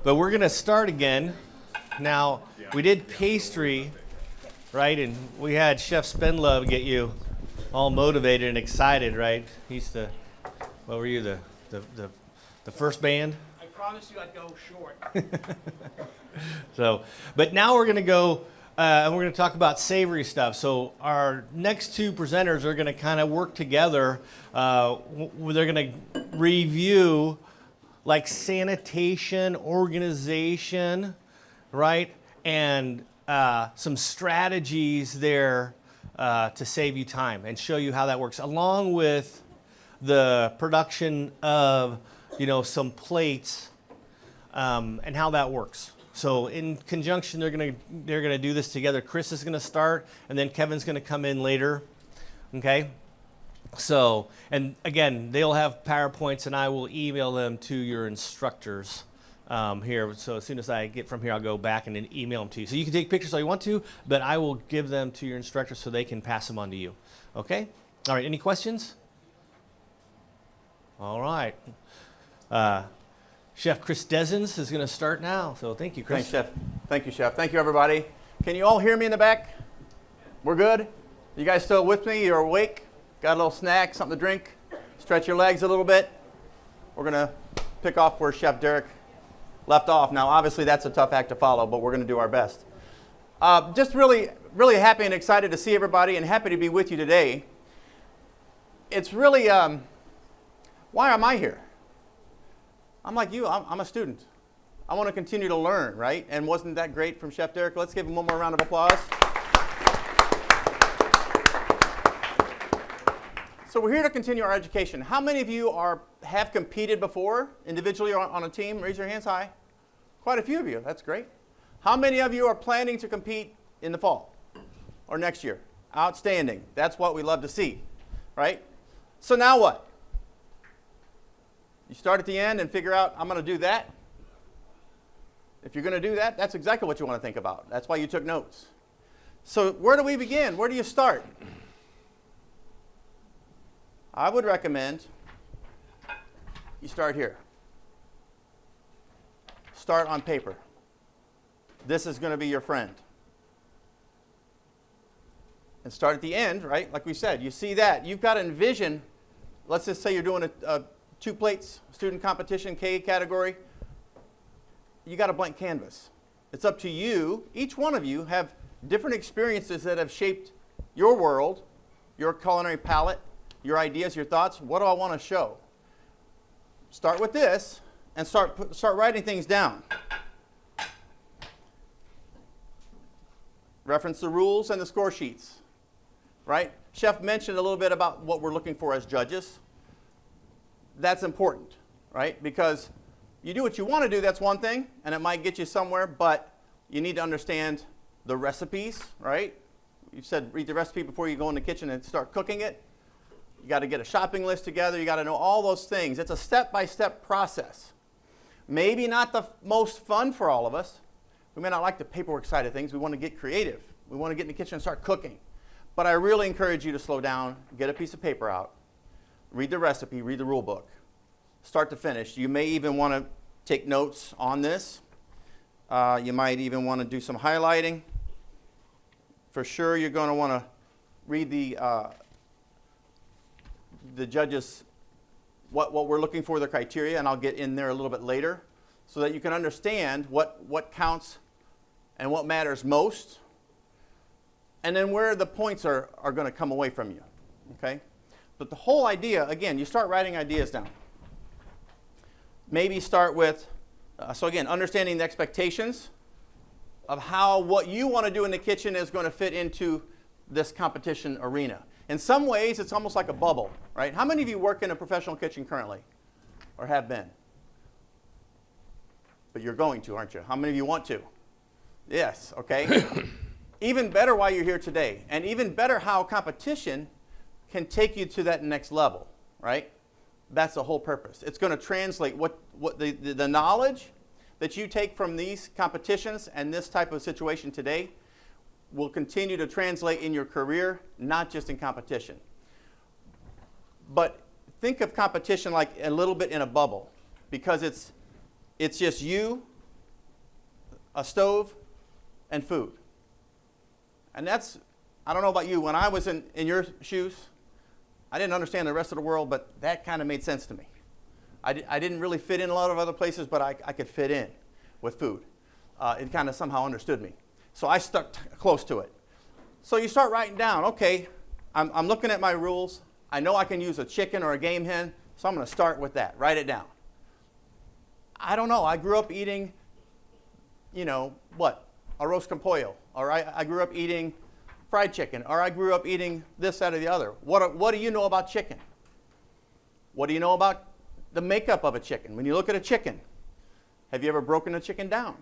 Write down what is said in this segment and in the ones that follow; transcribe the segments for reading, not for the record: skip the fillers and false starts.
But we're going to start again. Now, we did pastry, right? And we had Chef Spendlove get you all motivated and excited, right? He's the, what were you, the first band? I promised you I'd go short. So, but now we're going to go, and we're going to talk about savory stuff. So our next two presenters are going to kind of work together. They're going to review like sanitation, organization, right? And some strategies there to save you time and show you how that works, along with the production of, some plates and how that works. So in conjunction, they're gonna do this together. Chris is gonna start, and then Kevin's gonna come in later. Okay. So, and again, they'll have PowerPoints, and I will email them to your instructors here. So as soon as I get from here, I'll go back and then email them to you. So you can take pictures all you want to, but I will give them to your instructors so they can pass them on to you. Okay. All right. Any questions? All right. Chef Chris Desens is going to start now. So thank you, Chris. Thanks, Chef. Thank you, Chef. Thank you, everybody. Can you all hear me in the back? We're good? You guys still with me? You're awake? Got a little snack, something to drink? Stretch your legs a little bit? We're going to pick off where Chef Derick left off. Now, obviously, that's a tough act to follow, but we're going to do our best. Just really, really happy and excited to see everybody and happy to be with you today. It's really, why am I here? I'm like you, I'm a student. I want to continue to learn, right? And wasn't that great from Chef Derick? Let's give him one more round of applause. So we're here to continue our education. How many of you have competed before, individually or on a team? Raise your hands high. Quite a few of you, that's great. How many of you are planning to compete in the fall or next year? Outstanding. That's what we love to see, right? So now what? You start at the end and figure out, I'm going to do that. If you're going to do that, that's exactly what you want to think about. That's why you took notes. So where do we begin? Where do you start? I would recommend you start here. Start on paper. This is going to be your friend. And start at the end, right? Like we said, you see that. You've got to envision, let's just say you're doing a 2 plates, student competition, K category. You got a blank canvas. It's up to you. Each one of you have different experiences that have shaped your world, your culinary palette, your ideas, your thoughts. What do I want to show? Start with this and start writing things down. Reference the rules and the score sheets, right? Chef mentioned a little bit about what we're looking for as judges. That's important, right? Because you do what you want to do, that's one thing, and it might get you somewhere, but you need to understand the recipes, right? You said read the recipe before you go in the kitchen and start cooking it. You got to get a shopping list together. You got to know all those things. It's a step-by-step process. Maybe not the most fun for all of us. We may not like the paperwork side of things. We want to get creative. We want to get in the kitchen and start cooking. But I really encourage you to slow down, get a piece of paper out, read the recipe, read the rule book, start to finish. You may even want to take notes on this. You might even want to do some highlighting. For sure, you're going to want to read the judges, what we're looking for, the criteria, and I'll get in there a little bit later, so that you can understand what counts and what matters most, and then where the points are going to come away from you, okay? But the whole idea, again, you start writing ideas down. Maybe start with, so again, understanding the expectations of how what you want to do in the kitchen is going to fit into this competition arena. In some ways, it's almost like a bubble, right? How many of you work in a professional kitchen currently or have been? But you're going to, aren't you? How many of you want to? Yes, okay. Even better why you're here today, and even better how competition can take you to that next level, right? That's the whole purpose. It's going to translate what the knowledge that you take from these competitions and this type of situation today will continue to translate in your career, not just in competition. But think of competition like a little bit in a bubble, because it's just you a stove, and food. And that's, I don't know about you, when I was in your shoes, I didn't understand the rest of the world, but that kind of made sense to me. I didn't really fit in a lot of other places, but I could fit in with food. It kind of somehow understood me. So I stuck close to it. So you start writing down, okay, I'm looking at my rules. I know I can use a chicken or a game hen, so I'm going to start with that. Write it down. I don't know. I grew up eating, arroz con pollo. Or I grew up eating fried chicken. Or I grew up eating this, that, or the other. What do you know about chicken? What do you know about the makeup of a chicken? When you look at a chicken, have you ever broken a chicken down?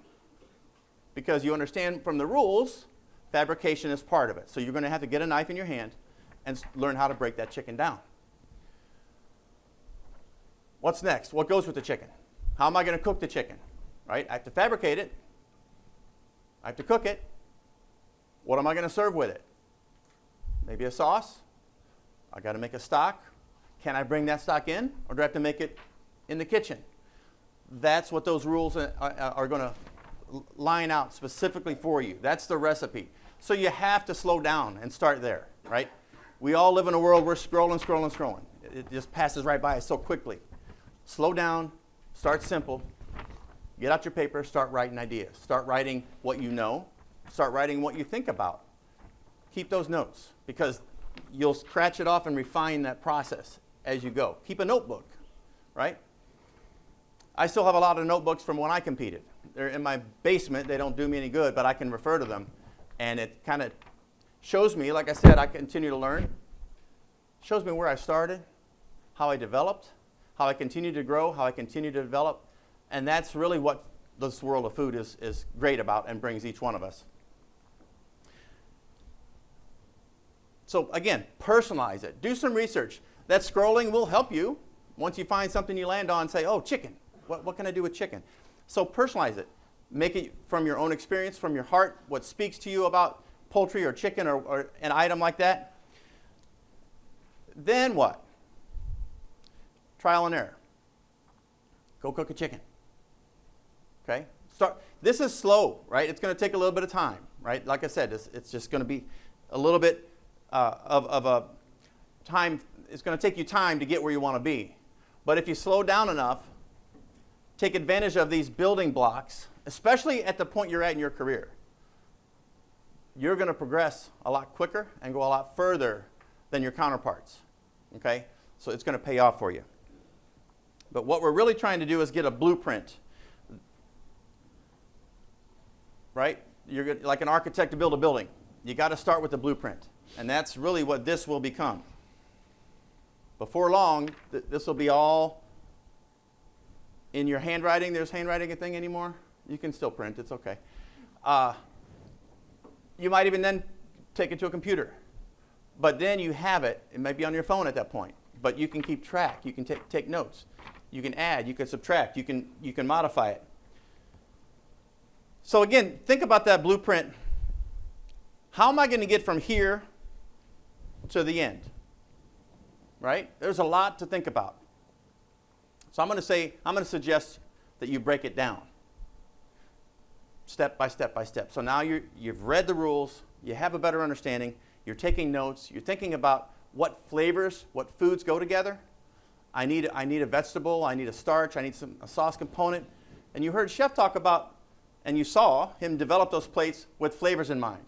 Because you understand from the rules, fabrication is part of it. So you're going to have to get a knife in your hand and learn how to break that chicken down. What's next? What goes with the chicken? How am I going to cook the chicken? Right? I have to fabricate it. I have to cook it. What am I going to serve with it? Maybe a sauce. I got to make a stock. Can I bring that stock in, or do I have to make it in the kitchen? That's what those rules are going to line out specifically for you. That's the recipe. So you have to slow down and start there, right? We all live in a world we're scrolling. It just passes right by us so quickly. Slow down, start simple, get out your paper, start writing ideas. Start writing what you know, start writing what you think about. Keep those notes, because you'll scratch it off and refine that process as you go. Keep a notebook, right? I still have a lot of notebooks from when I competed. They're in my basement. They don't do me any good, but I can refer to them. And it kind of shows me, like I said, I continue to learn. Shows me where I started, how I developed, how I continue to grow, how I continue to develop. And that's really what this world of food is great about and brings each one of us. So again, personalize it. Do some research. That scrolling will help you. Once you find something you land on, say, oh, chicken. What can I do with chicken? So personalize it. Make it from your own experience, from your heart, what speaks to you about poultry or chicken or an item like that. Then what? Trial and error. Go cook a chicken. Okay? This is slow, right? It's going to take a little bit of time, right? Like I said, it's just going to be a little bit of a time. It's going to take you time to get where you want to be. But if you slow down enough, take advantage of these building blocks, especially at the point you're at in your career, you're going to progress a lot quicker and go a lot further than your counterparts. Okay? So it's going to pay off for you. But what we're really trying to do is get a blueprint. Right? You're like an architect to build a building. You got to start with the blueprint. And that's really what this will become. Before long, this will be all in your handwriting. There's handwriting a thing anymore? You can still print. It's okay. You might even then take it to a computer. But then you have it. It might be on your phone at that point. But you can keep track. You can take notes. You can add. You can subtract. You can modify it. So again, think about that blueprint. How am I going to get from here to the end? Right? There's a lot to think about. So I'm going to suggest that you break it down. Step by step by step. So now you've read the rules, you have a better understanding, you're taking notes, you're thinking about what flavors, what foods go together. I need a vegetable, I need a starch, I need a sauce component. And you heard Chef talk about, and you saw him develop those plates with flavors in mind.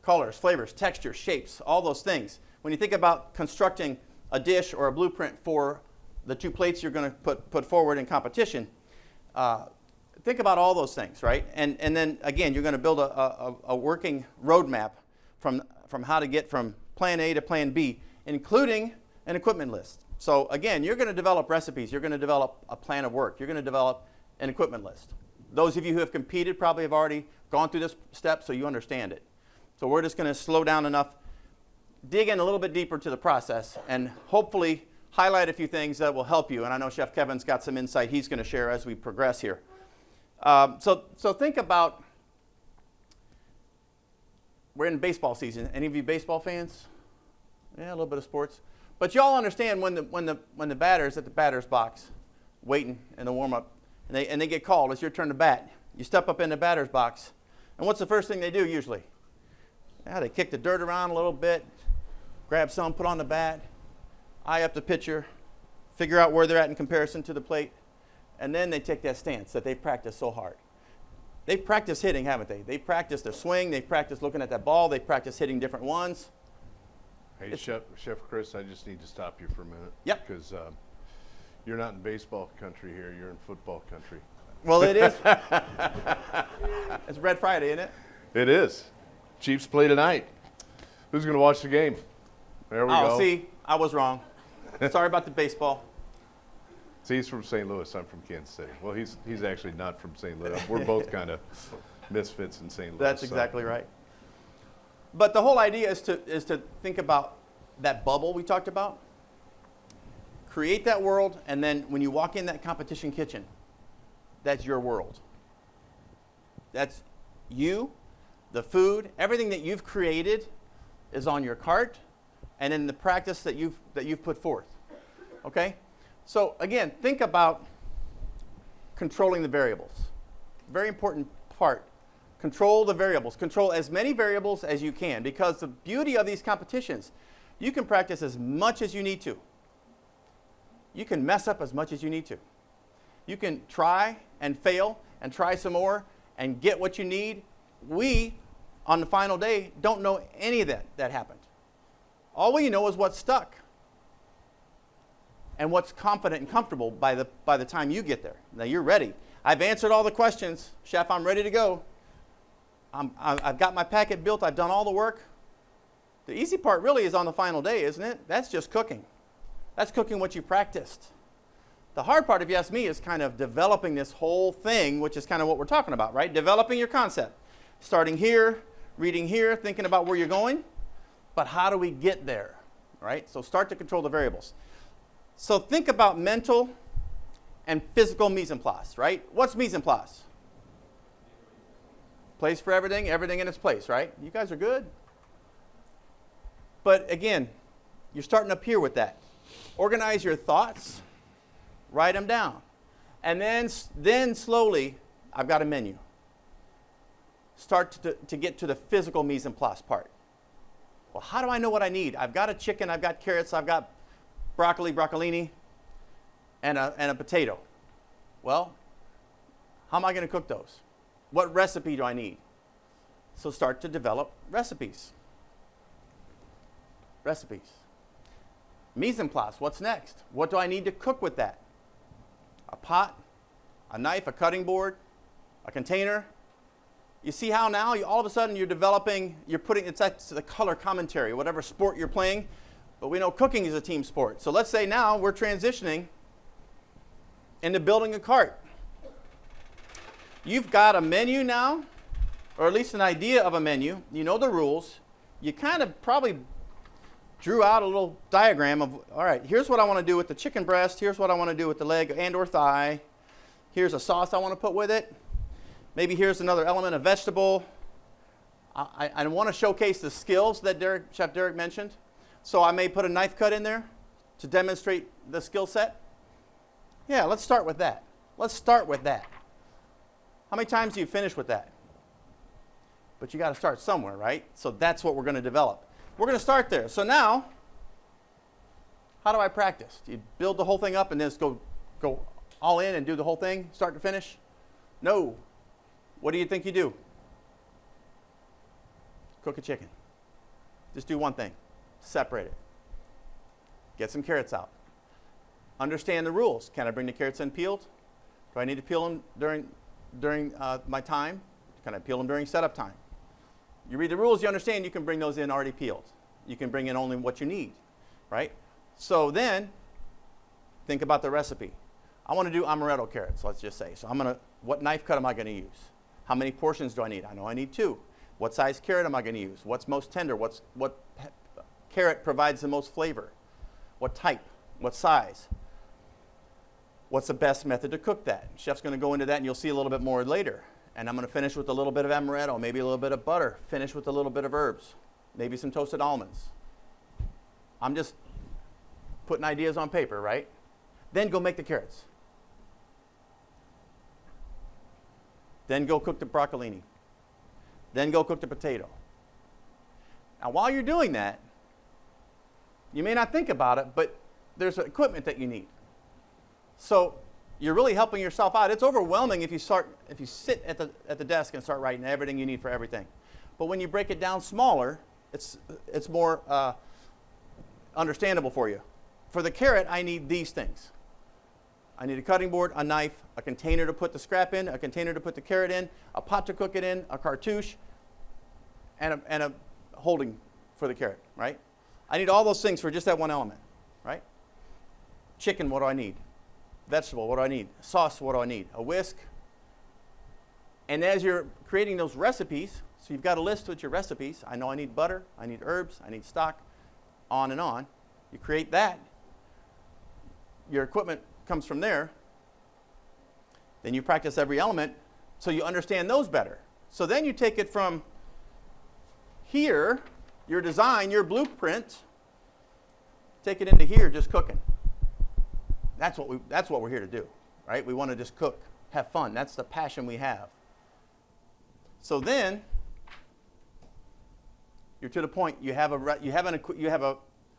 Colors, flavors, textures, shapes, all those things. When you think about constructing a dish or a blueprint for the two plates you're going to put forward in competition, think about all those things, right? And then, again, you're going to build a working roadmap from how to get from plan A to plan B, including an equipment list. So, again, you're going to develop recipes. You're going to develop a plan of work. You're going to develop an equipment list. Those of you who have competed probably have already gone through this step, so you understand it. So we're just going to slow down enough, dig in a little bit deeper to the process, and hopefully highlight a few things that will help you. And I know Chef Kevin's got some insight he's going to share as we progress here. So think about, we're in baseball season. Any of you baseball fans? Yeah, a little bit of sports. But y'all understand when the batter's at the batter's box, waiting in the warm-up, and they get called. It's your turn to bat. You step up in the batter's box, and what's the first thing they do usually? Yeah, they kick the dirt around a little bit, grab some, put on the bat, eye up the pitcher, figure out where they're at in comparison to the plate, and then they take that stance that they've practiced so hard. They've practiced hitting, haven't they? They've practiced their swing, they've practiced looking at that ball, they've practiced hitting different ones. Hey, Chef Chris, I just need to stop you for a minute. Yep. Because you're not in baseball country here, you're in football country. Well, it is. It's Red Friday, isn't it? It is. Chiefs play tonight. Who's going to watch the game? There we go. Oh, see, I was wrong. Sorry about the baseball. See, he's from St. Louis. I'm from Kansas City. Well, he's actually not from St. Louis. We're both kind of misfits in St. Louis. That's exactly right. But the whole idea is to think about that bubble we talked about. Create that world, and then when you walk in that competition kitchen, that's your world. That's you, the food, everything that you've created is on your cart, and in the practice that you've put forth. Okay? So again, think about controlling the variables. Very important part. Control the variables. Control as many variables as you can, because the beauty of these competitions, you can practice as much as you need to. You can mess up as much as you need to. You can try and fail and try some more and get what you need. We, on the final day, don't know any of that happened. All we know is what's stuck and what's confident and comfortable by the time you get there. Now you're ready. I've answered all the questions. Chef, I'm ready to go. I've got my packet built. I've done all the work. The easy part really is on the final day, isn't it? That's just cooking. That's cooking what you practiced. The hard part, if you ask me, is kind of developing this whole thing, which is kind of what we're talking about, right? Developing your concept. Starting here, reading here, thinking about where you're going. But how do we get there, right? So start to control the variables. So think about mental and physical mise en place, right? What's mise en place? Place for everything, everything in its place, right? You guys are good. But again, you're starting up here with that. Organize your thoughts, write them down. And then slowly, I've got a menu. Start to get to the physical mise en place part. Well, how do I know what I need? I've got a chicken, I've got carrots, I've got broccoli, broccolini, and a potato. Well, how am I going to cook those? What recipe do I need? So start to develop recipes. Recipes. Mise en place, what's next? What do I need to cook with that? A pot, a knife, a cutting board, a container. You see how now all of a sudden you're developing, it's like the color commentary, whatever sport you're playing. But we know cooking is a team sport. So let's say now we're transitioning into building a cart. You've got a menu now, or at least an idea of a menu. You know the rules. You kind of probably drew out a little diagram of, all right, here's what I want to do with the chicken breast. Here's what I want to do with the leg and or thigh. Here's a sauce I want to put with it. Maybe here's another element of vegetable. I want to showcase the skills that Chef Derick mentioned. So I may put a knife cut in there to demonstrate the skill set. Yeah, let's start with that. Let's start with that. How many times do you finish with that? But you got to start somewhere, right? So that's what we're going to develop. We're going to start there. So now, how do I practice? Do you build the whole thing up and then just go all in and do the whole thing, start to finish? No. What do you think you do? Cook a chicken. Just do one thing. Separate it. Get some carrots out. Understand the rules. Can I bring the carrots in peeled? Do I need to peel them during my time? Can I peel them during setup time? You read the rules, you understand you can bring those in already peeled. You can bring in only what you need, right? So then, think about the recipe. I want to do amaretto carrots, let's just say. So what knife cut am I going to use? How many portions do I need? I know I need 2. What size carrot am I going to use? What's most tender? What carrot provides the most flavor? What type? What size? What's the best method to cook that? Chef's going to go into that and you'll see a little bit more later. And I'm going to finish with a little bit of amaretto, maybe a little bit of butter, finish with a little bit of herbs, maybe some toasted almonds. I'm just putting ideas on paper, right? Then go make the carrots. Then go cook the broccolini. Then go cook the potato. Now, while you're doing that, you may not think about it, but there's equipment that you need. So you're really helping yourself out. It's overwhelming if you sit at the desk and start writing everything you need for everything. But when you break it down smaller, it's more understandable for you. For the carrot, I need these things. I need a cutting board, a knife, a container to put the scrap in, a container to put the carrot in, a pot to cook it in, a cartouche, and a holding for the carrot, right? I need all those things for just that one element, right? Chicken, what do I need? Vegetable, what do I need? Sauce, what do I need? A whisk. And as you're creating those recipes, so you've got a list with your recipes. I know I need butter, I need herbs, I need stock, on and on. You create that. Your equipment comes from there. Then you practice every element so you understand those better. So then you take it from here, your design, your blueprint, take it into here, just cooking. That's what we're here to do, right? We want to just cook, have fun. That's the passion we have. So then you're to the point. You have a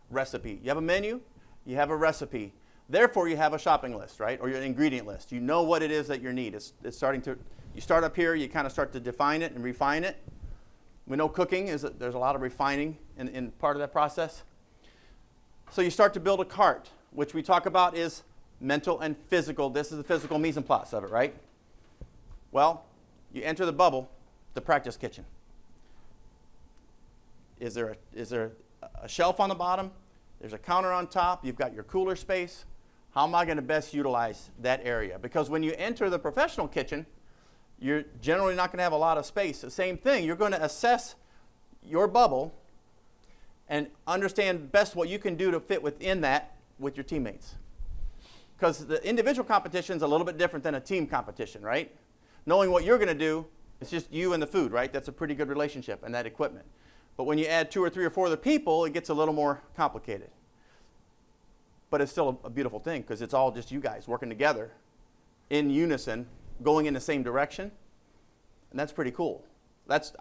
recipe. You have a menu. You have a recipe. Therefore, you have a shopping list, right? Or your ingredient list. You know what it is that you need. It's starting to. You start up here. You kind of start to define it and refine it. We know cooking is there's a lot of refining in part of that process. So you start to build a cart, which we talk about is mental and physical. This is the physical mise en place of it, right? Well, you enter the bubble, the practice kitchen. Is there a shelf on the bottom? There's a counter on top. You've got your cooler space. How am I going to best utilize that area? Because when you enter the professional kitchen, you're generally not going to have a lot of space. The same thing, you're going to assess your bubble and understand best what you can do to fit within that with your teammates. Because the individual competition is a little bit different than a team competition, right? Knowing what you're going to do, it's just you and the food, right? That's a pretty good relationship and that equipment. But when you add 2 or 3 or 4 other people, it gets a little more complicated. But it's still a beautiful thing because it's all just you guys working together in unison, going in the same direction. And that's pretty cool. That's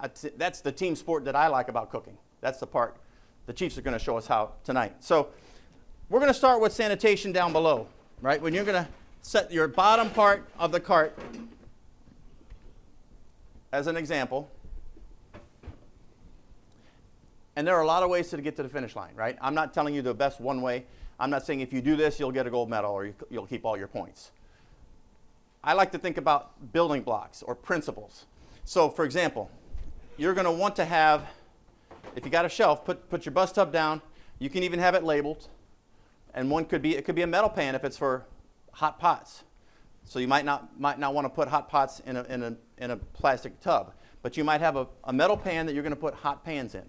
the team sport that I like about cooking. That's the part the Chiefs are going to show us how tonight. So we're going to start with sanitation down below, right? When you're going to set your bottom part of the cart as an example. And there are a lot of ways to get to the finish line, right? I'm not telling you the best one way. I'm not saying if you do this, you'll get a gold medal or you'll keep all your points. I like to think about building blocks or principles. So, for example, you're going to want to have, if you got a shelf, put your bus tub down. You can even have it labeled. And it could be a metal pan if it's for hot pots. So you might not want to put hot pots in a plastic tub. But you might have a metal pan that you're going to put hot pans in.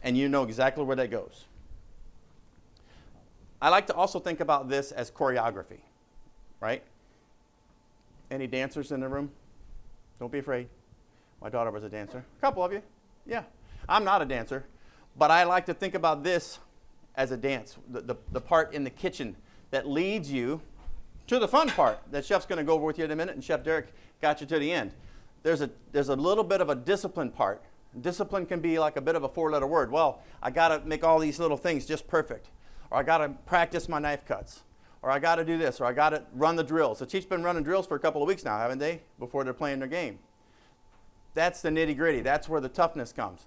And you know exactly where that goes. I like to also think about this as choreography, right? Any dancers in the room? Don't be afraid. My daughter was a dancer. A couple of you. Yeah. I'm not a dancer, but I like to think about this as a dance, the part in the kitchen that leads you to the fun part that Chef's going to go over with you in a minute, and Chef Derick got you to the end. There's a little bit of a discipline part. Discipline can be like a bit of a 4-letter word. Well, I got to make all these little things just perfect. Or I got to practice my knife cuts. Or I got to do this. Or I got to run the drills. The Chiefs been running drills for a couple of weeks now, haven't they? Before they're playing their game. That's the nitty-gritty. That's where the toughness comes.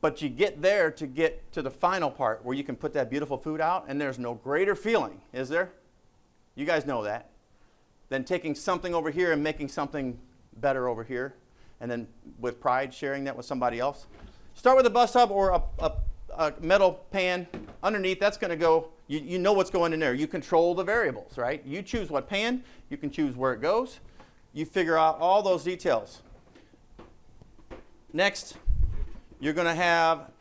But you get there to get to the final part where you can put that beautiful food out, and there's no greater feeling, is there? You guys know that. Than taking something over here and making something better over here. And then with pride, sharing that with somebody else. Start with a bus tub or a metal pan. Underneath, that's going to go, you know what's going in there. You control the variables, right? You choose what pan. You can choose where it goes. You figure out all those details. Next, you're going to have,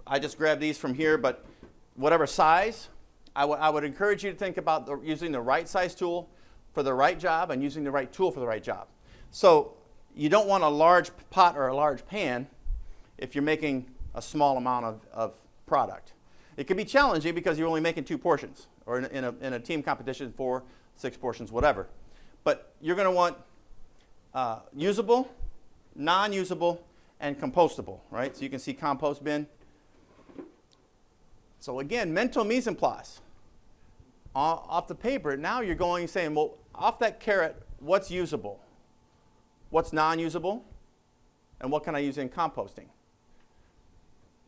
I just grabbed these from here, but whatever size, I would encourage you to think about using the right size tool for the right job and using the right tool for the right job. So you don't want a large pot or a large pan if you're making a small amount of product. It can be challenging because you're only making 2 portions, or in a team competition 4, 6 portions, whatever. But you're going to want usable, non-usable, and compostable, right? So you can see compost bin. So again, mental mise en place. Off the paper, now you're going and saying, well, off that carrot, what's usable? What's non-usable? And what can I use in composting?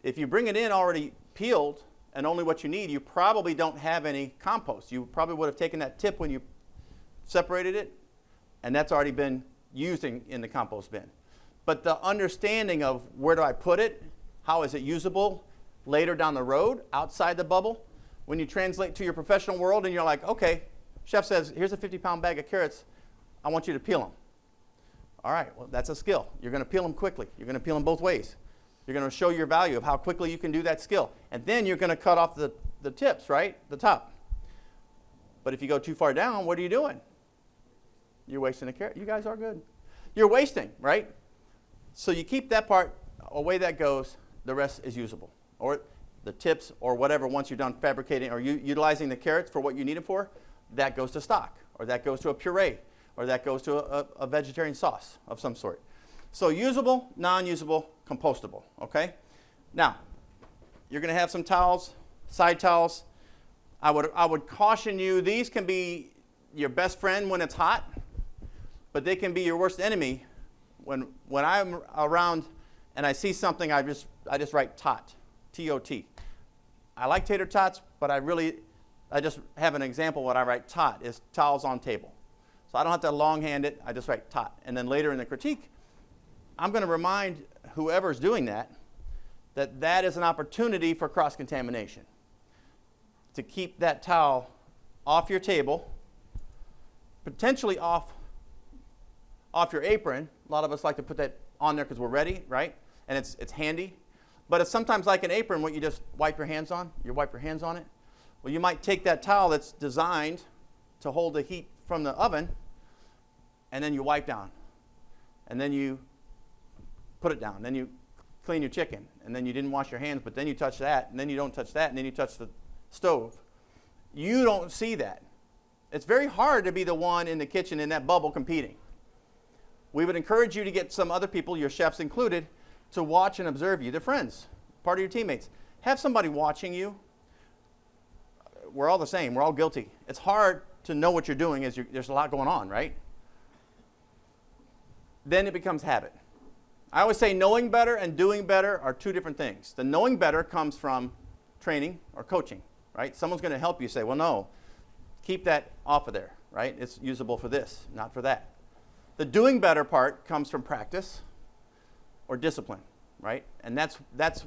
If you bring it in already peeled and only what you need, you probably don't have any compost. You probably would have taken that tip when you separated it, and that's already been used in the compost bin. But the understanding of where do I put it, how is it usable later down the road, outside the bubble, when you translate to your professional world and you're like, okay, chef says, here's a 50-pound bag of carrots, I want you to peel them. All right, well, that's a skill. You're going to peel them quickly. You're going to peel them both ways. You're going to show your value of how quickly you can do that skill. And then you're going to cut off the tips, right, the top. But if you go too far down, what are you doing? You're wasting a carrot. You guys are good. You're wasting, right? So you keep that part, away that goes, the rest is usable. Or the tips or whatever, once you're done fabricating or utilizing the carrots for what you need them for, that goes to stock, or that goes to a puree, or that goes to a vegetarian sauce of some sort. So usable, non-usable, compostable, okay? Now, you're going to have some towels, side towels. I would caution you, these can be your best friend when it's hot, but they can be your worst enemy when I'm around and I see something, I just write tot, T-O-T. I like tater tots, but I just have an example. What I write tot is towels on table. So I don't have to longhand it. I just write tot. And then later in the critique, I'm going to remind whoever's doing that that is an opportunity for cross-contamination. To keep that towel off your table, potentially off your apron. A lot of us like to put that on there because we're ready, right? And it's handy. But it's sometimes like an apron, what you just wipe your hands on. You wipe your hands on it. Well, you might take that towel that's designed to hold the heat from the oven, and then you wipe down. And then you put it down. Then you clean your chicken. And then you didn't wash your hands, but then you touch that, and then you don't touch that, and then you touch the stove. You don't see that. It's very hard to be the one in the kitchen in that bubble competing. We would encourage you to get some other people, your chefs included, to watch and observe you. They're friends, part of your teammates. Have somebody watching you. We're all the same. We're all guilty. It's hard to know what you're doing as there's a lot going on, right? Then it becomes habit. I always say knowing better and doing better are two different things. The knowing better comes from training or coaching, right? Someone's going to help you say, well, no, keep that off of there, right? It's usable for this, not for that. The doing better part comes from practice or discipline, right? And that's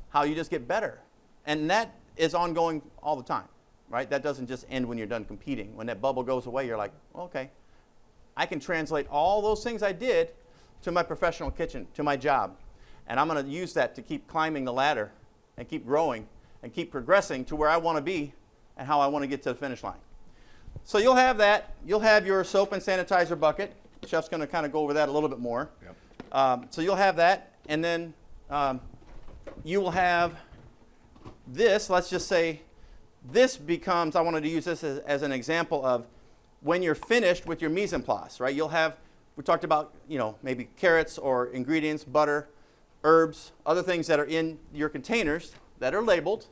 how you just get better. And that is ongoing all the time, right? That doesn't just end when you're done competing. When that bubble goes away, you're like, okay, I can translate all those things I did to my professional kitchen, to my job. And I'm going to use that to keep climbing the ladder and keep growing and keep progressing to where I want to be and how I want to get to the finish line. So you'll have that. You'll have your soap and sanitizer bucket. The chef's going to kind of go over that a little bit more. Yep. So you'll have that. And then you will have this. Let's just say this becomes, I wanted to use this as an example of when you're finished with your mise en place, right? You'll have, we talked about, maybe carrots or ingredients, butter, herbs, other things that are in your containers that are labeled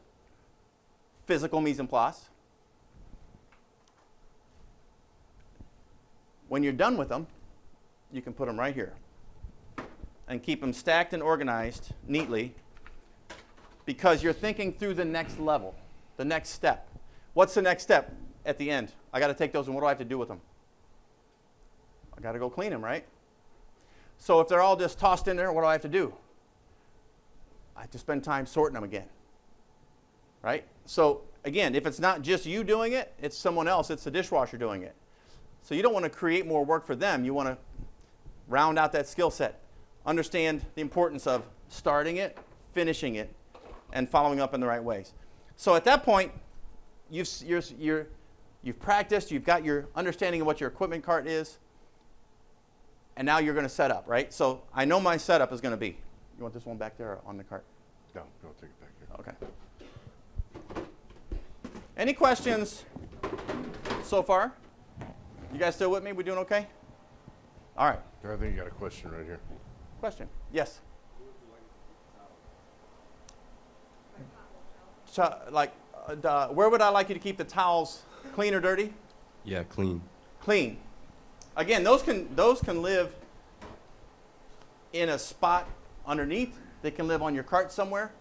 physical mise en place. When you're done with them, you can put them right here and keep them stacked and organized neatly because you're thinking through the next level, the next step. What's the next step at the end? I got to take those, and what do I have to do with them? I got to go clean them, right? So if they're all just tossed in there, what do I have to do? I have to spend time sorting them again, right? So again, if it's not just you doing it, it's someone else, it's the dishwasher doing it. So you don't want to create more work for them. You want to round out that skill set. Understand the importance of starting it, finishing it, and following up in the right ways. So at that point, you've practiced, you've got your understanding of what your equipment cart is, and now you're going to set up, right? So I know my setup is going to be. You want this one back there or on the cart? No, take it back here. Okay. Any questions so far? You guys still with me? We doing okay? All right. I think you got a question right here. Question? Yes. So, like, where would I like you to keep the towels? Clean or dirty? Yeah, clean. Clean. Again, those can live in a spot underneath. They can live on your cart somewhere.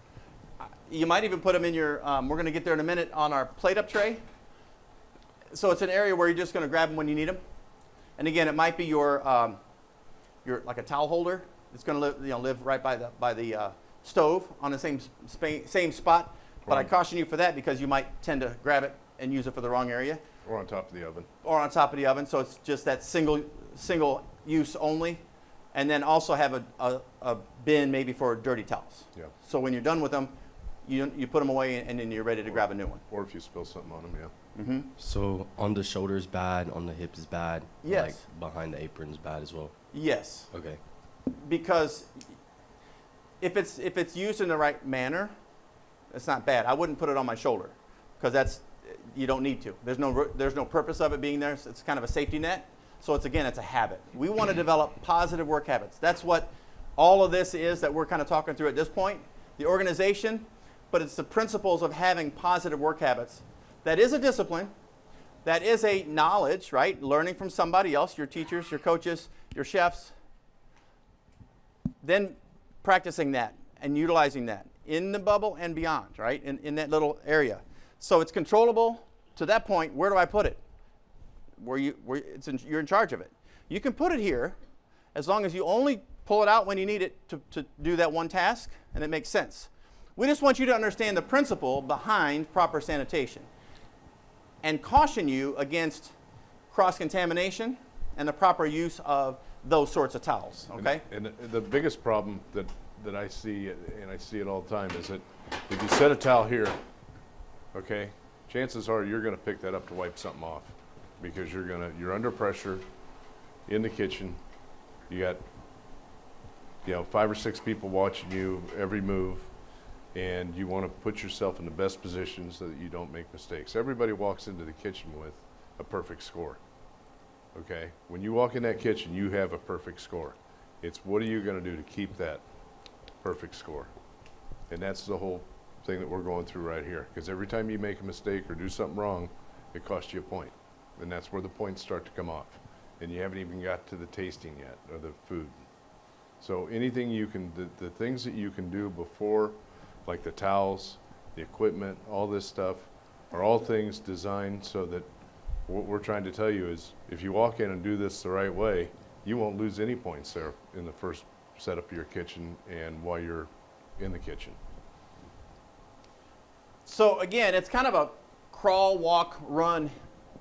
You might even put them in your. We're going to get there in a minute on our plate-up tray. So it's an area where you're just going to grab them when you need them. And again, it might be your like a towel holder. It's going to live right by the stove on the same spot. But I caution you for that because you might tend to grab it and use it for the wrong area. Or on top of the oven. Or on top of the oven. So it's just that single use only. And then also have a bin maybe for dirty towels. Yeah. So when you're done with them, you put them away and then you're ready to grab a new one. Or if you spill something on them, yeah. Mm-hmm. So on the shoulder is bad, on the hip is bad. Yes. Like behind the apron is bad as well. Yes. Okay. Because if it's used in the right manner, it's not bad. I wouldn't put it on my shoulder because you don't need to. There's no purpose of it being there. It's kind of a safety net. So it's a habit. We want to develop positive work habits. That's what all of this is that we're kind of talking through at this point. The organization, but it's the principles of having positive work habits. That is a discipline. That is a knowledge, right? Learning from somebody else, your teachers, your coaches, your chefs. Then practicing that and utilizing that in the bubble and beyond, right? In that little area. So it's controllable to that point. Where do I put it? You're in charge of it. You can put it here as long as you only pull it out when you need it to do that one task, and it makes sense. We just want you to understand the principle behind proper sanitation and caution you against cross-contamination and the proper use of those sorts of towels, okay? And the biggest problem that I see, and I see it all the time, is that if you set a towel here, okay, chances are you're going to pick that up to wipe something off because you're under pressure in the kitchen. You got 5 or 6 people watching you every move, and you want to put yourself in the best position so that you don't make mistakes. Everybody walks into the kitchen with a perfect score. Okay? When you walk in that kitchen, you have a perfect score. It's what are you going to do to keep that perfect score? And that's the whole thing that we're going through right here. Because every time you make a mistake or do something wrong, it costs you a point. And that's where the points start to come off. And you haven't even got to the tasting yet, or the food. So anything the things that you can do before, like the towels, the equipment, all this stuff, are all things designed so that what we're trying to tell you is if you walk in and do this the right way, you won't lose any points there in the first setup of your kitchen and while you're in the kitchen. So again, it's kind of a crawl, walk, run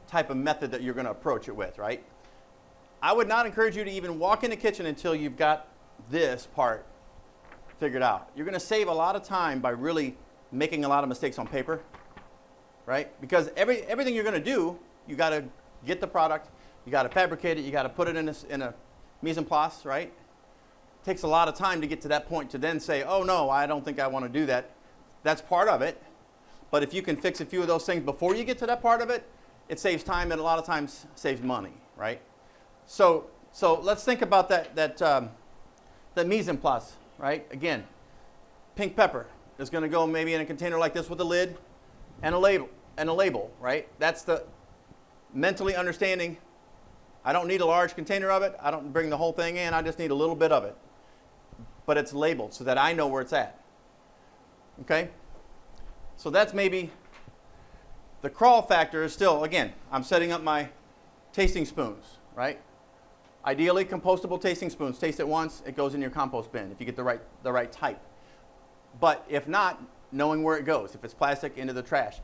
type of method that you're going to approach it with, right? I would not encourage you to even walk in the kitchen until you've got this part figured out. You're going to save a lot of time by really making a lot of mistakes on paper, right? Because everything you're going to do, you got to get the product, you got to fabricate it, you got to put it in a mise en place, right? It takes a lot of time to get to that point to then say, oh no, I don't think I want to do that. That's part of it. But if you can fix a few of those things before you get to that part of it, it saves time and a lot of times saves money, right? So let's think about that mise en place, right? Again, pink pepper is going to go maybe in a container like this with a lid and a label, right? That's the mentally understanding. I don't need a large container of it. I don't bring the whole thing in. I just need a little bit of it. But it's labeled so that I know where it's at. Okay? So that's maybe the crawl factor is still, again, I'm setting up my tasting spoons, right? Ideally, compostable tasting spoons. Taste it once, it goes in your compost bin if you get the right type. But if not, knowing where it goes. If it's plastic, into the trash.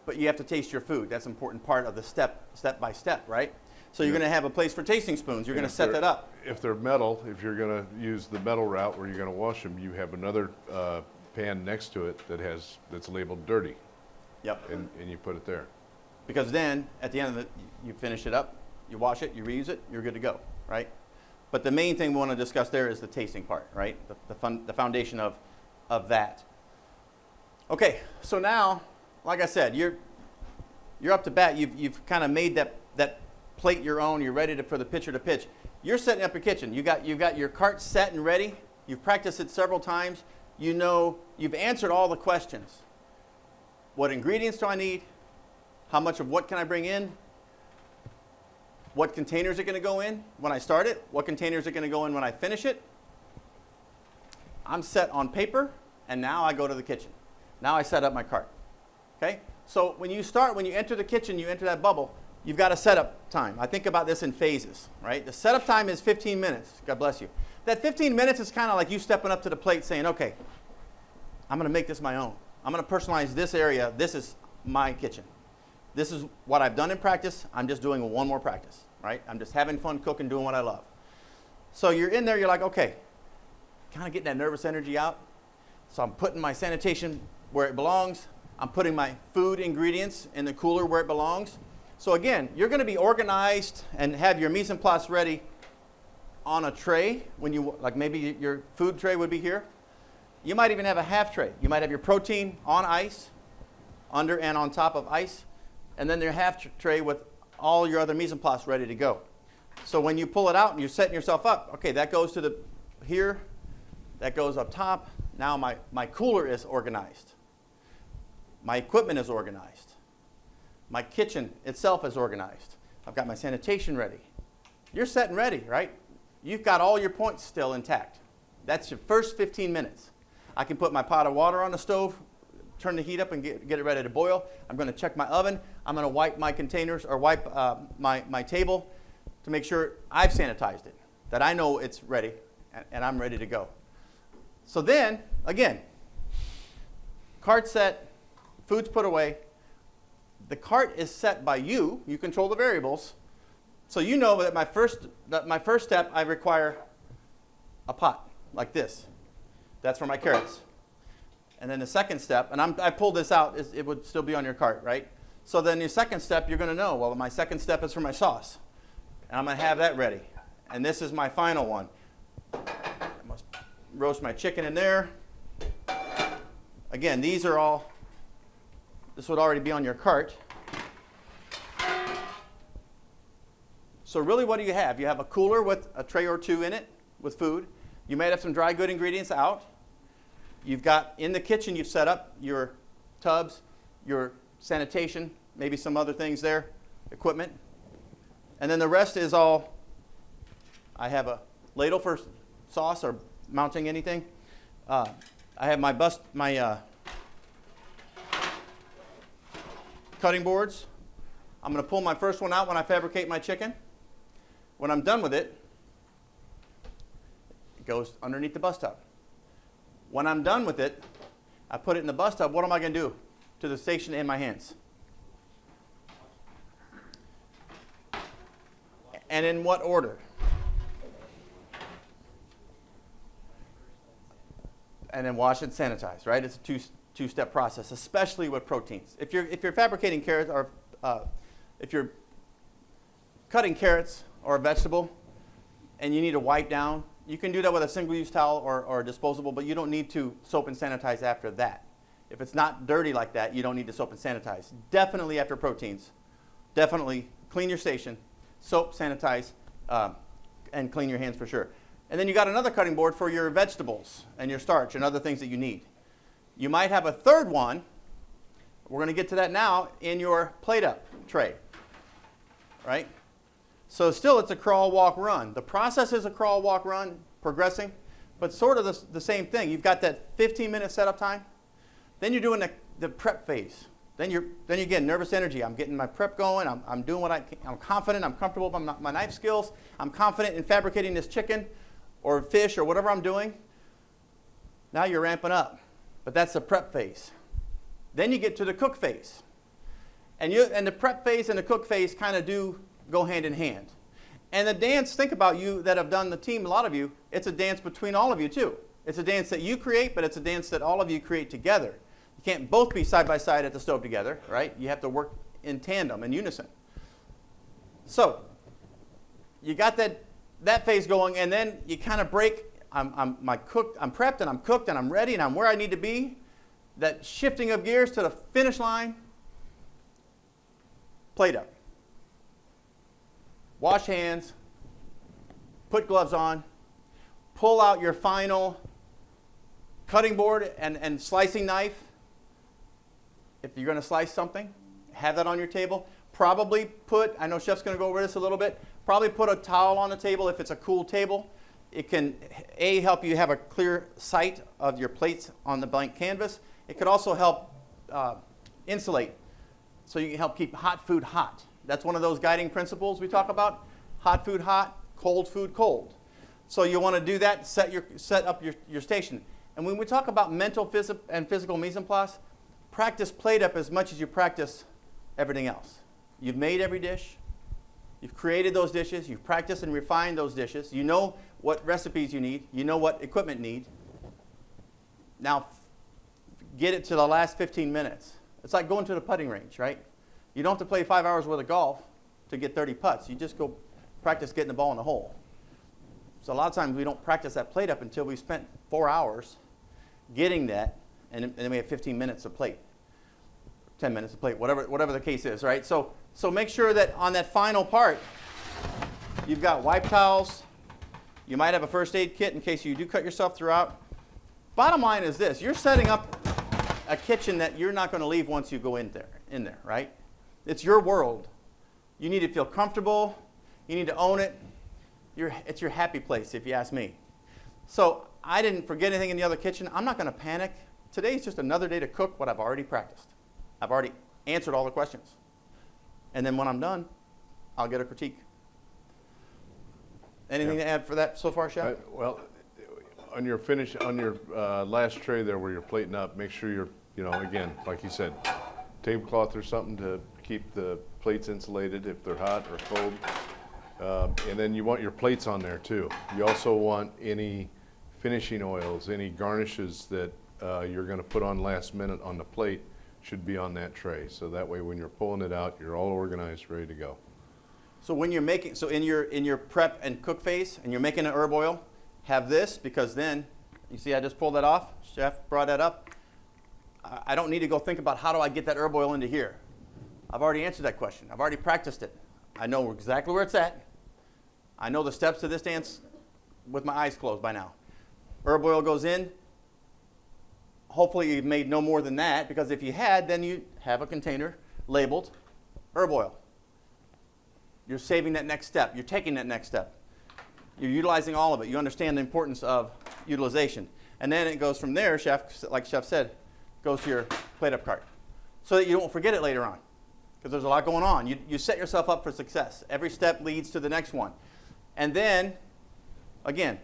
But you have to taste your food. That's an important part of the step by step, right? So you're going to have a place for tasting spoons. You're going to set that up. If they're metal, if you're going to use the metal route where you're going to wash them, you have another pan next to it that's labeled dirty. Yep. And you put it there. Because then, at the end of it, you finish it up, you wash it, you reuse it, you're good to go, right? But the main thing we want to discuss there is the tasting part, right? The foundation of that. Okay, so now, like I said, you're up to bat. You've kind of made that plate your own, you're ready for the pitcher to pitch. You're setting up your kitchen. You've got your cart set and ready. You've practiced it several times. You know, you've answered all the questions. What ingredients do I need? How much of what can I bring in? What containers are going to go in when I start it? What containers are going to go in when I finish it? I'm set on paper, and now I go to the kitchen. Now I set up my cart. Okay? So when you enter the kitchen, you enter that bubble, you've got a setup time. I think about this in phases, right? The setup time is 15 minutes. God bless you. That 15 minutes is kind of like you stepping up to the plate saying, okay, I'm going to make this my own. I'm going to personalize this area. This is my kitchen. This is what I've done in practice. I'm just doing one more practice, right? I'm just having fun cooking, doing what I love. So you're in there, you're like, okay, kind of getting that nervous energy out. So I'm putting my sanitation where it belongs. I'm putting my food ingredients in the cooler where it belongs. So again, you're going to be organized and have your mise en place ready on a tray. When you, like maybe your food tray would be here. You might even have a half tray. You might have your protein on ice, under and on top of ice, and then your half tray with all your other mise en place ready to go. So when you pull it out and you're setting yourself up, okay, that goes to the here, that goes up top. Now my cooler is organized. My equipment is organized. My kitchen itself is organized. I've got my sanitation ready. You're set and ready, right? You've got all your points still intact. That's your first 15 minutes. I can put my pot of water on the stove, turn the heat up and get it ready to boil. I'm going to check my oven. I'm going to wipe my containers or wipe my table to make sure I've sanitized it, that I know it's ready and I'm ready to go. So then, again, cart set, food's put away. The cart is set by you. You control the variables. So you know that my first step, I require a pot like this. That's for my carrots. And then the second step, and I pulled this out, it would still be on your cart, right? So then your second step, you're going to know, well, my second step is for my sauce. And I'm going to have that ready. And this is my final one. I must roast my chicken in there. Again, this would already be on your cart. So really, what do you have? You have a cooler with a tray or two in it with food. You might have some dry good ingredients out. You've got, in the kitchen, you've set up your tubs, your sanitation, maybe some other things there, equipment. And then the rest is all, I have a ladle for sauce or mounting anything. I have my cutting boards. I'm going to pull my first one out when I fabricate my chicken. When I'm done with it, it goes underneath the bus tub. When I'm done with it, I put it in the bus tub. What am I going to do to the station in my hands? And in what order? And then wash and sanitize, right? It's a two-step process, especially with proteins. If you're fabricating carrots or if you're cutting carrots or a vegetable and you need to wipe down, you can do that with a single-use towel or a disposable, but you don't need to soap and sanitize after that. If it's not dirty like that, you don't need to soap and sanitize. Definitely after proteins. Definitely clean your station, soap, sanitize, and clean your hands for sure. And then you got another cutting board for your vegetables and your starch and other things that you need. You might have a third one, we're going to get to that now, in your plate-up tray, right? So still, it's a crawl, walk, run. The process is a crawl, walk, run, progressing, but sort of the same thing. You've got that 15-minute setup time. Then you're doing the prep phase. Then you get nervous energy. I'm getting my prep going. I'm doing what I'm confident. I'm comfortable with my knife skills. I'm confident in fabricating this chicken or fish or whatever I'm doing. Now you're ramping up, but that's the prep phase. Then you get to the cook phase. And the prep phase and the cook phase kind of do go hand in hand. And the dance, think about you that have done the team, a lot of you, it's a dance between all of you too. It's a dance that you create, but it's a dance that all of you create together. You can't both be side by side at the stove together, right? You have to work in tandem, in unison. So you got that phase going, and then you kind of break. I'm prepped and I'm cooked and I'm ready and I'm where I need to be. That shifting of gears to the finish line, plate up. wash hands, put gloves on, pull out your final cutting board and slicing knife. If you're going to slice something, have that on your table. Probably put, I know Chef's going to go over this a little bit, probably put a towel on the table if it's a cool table. It can, A, help you have a clear sight of your plates on the blank canvas. It could also help insulate, so you can help keep hot food hot. That's one of those guiding principles we talk about. Hot food hot, cold food cold. So you want to do that, set up your station. And when we talk about mental and physical mise en place, practice plate up as much as you practice everything else. You've made every dish. You've created those dishes. You've practiced and refined those dishes. You know what recipes you need. You know what equipment you need. Now, get it to the last 15 minutes. It's like going to the putting range, right? You don't have to play 5 hours worth of golf to get 30 putts. You just go practice getting the ball in the hole. So a lot of times we don't practice that plate up until we've spent 4 hours getting that, and then we have 15 minutes to plate, 10 minutes to plate, whatever the case is, right? So make sure that on that final part, you've got wipe towels. You might have a first aid kit in case you do cut yourself throughout. Bottom line is this: you're setting up a kitchen that you're not going to leave once you go in there, right? It's your world. You need to feel comfortable. You need to own it. It's your happy place, if you ask me. So I didn't forget anything in the other kitchen. I'm not going to panic. Today's just another day to cook what I've already practiced. I've already answered all the questions. And then when I'm done, I'll get a critique. Anything to add for that so far, Chef? Well, on your last tray there where you're plating up, make sure you're, again, like you said, tablecloth or something to keep the plates insulated if they're hot or cold. And then you want your plates on there too. You also want any finishing oils, any garnishes that you're going to put on last minute on the plate should be on that tray. So that way when you're pulling it out, you're all organized, ready to go. So when you're making, in your prep and cook phase, and you're making an herb oil, have this, because then, you see I just pulled that off, Chef brought that up. I don't need to go think about how do I get that herb oil into here. I've already answered that question. I've already practiced it. I know exactly where it's at. I know the steps to this dance with my eyes closed by now. Herb oil goes in. Hopefully you've made no more than that, because if you had, then you have a container labeled herb oil. You're saving that next step. You're taking that next step. You're utilizing all of it. You understand the importance of utilization. And then it goes from there, Chef, like Chef said, goes to your plate up cart, so that you don't forget it later on, because there's a lot going on. You set yourself up for success. Every step leads to the next one. And then, again,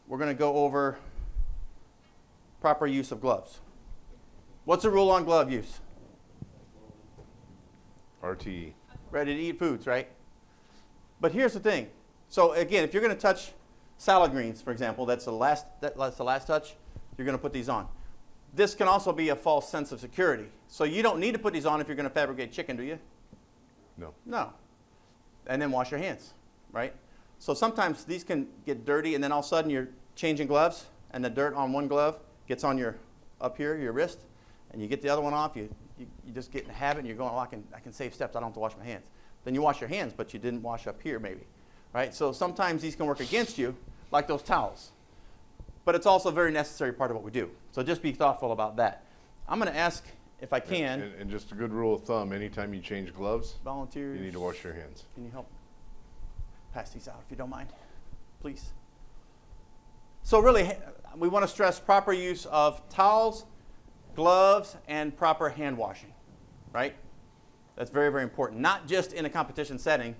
we're going to go over proper use of gloves. What's the rule on glove use? RTE. Ready to eat foods, right? But here's the thing. So again, if you're going to touch salad greens, for example, that's the last touch, you're going to put these on. This can also be a false sense of security. So you don't need to put these on if you're going to fabricate chicken, do you? No. No. And then wash your hands, right? So sometimes these can get dirty, and then all of a sudden you're changing gloves, and the dirt on one glove gets on up here, your wrist, and you get the other one off. You just get in a habit, and you're going, oh, I can save steps. I don't have to wash my hands. Then you wash your hands, but you didn't wash up here maybe, right? So sometimes these can work against you, like those towels. But it's also a very necessary part of what we do. So just be thoughtful about that. I'm going to ask, if I can. And just a good rule of thumb, anytime you change gloves, Volunteers. you need to wash your hands. Can you help pass these out if you don't mind, please? So really, we want to stress proper use of towels, gloves, and proper hand washing, right? That's very, very important. Not just in a competition setting,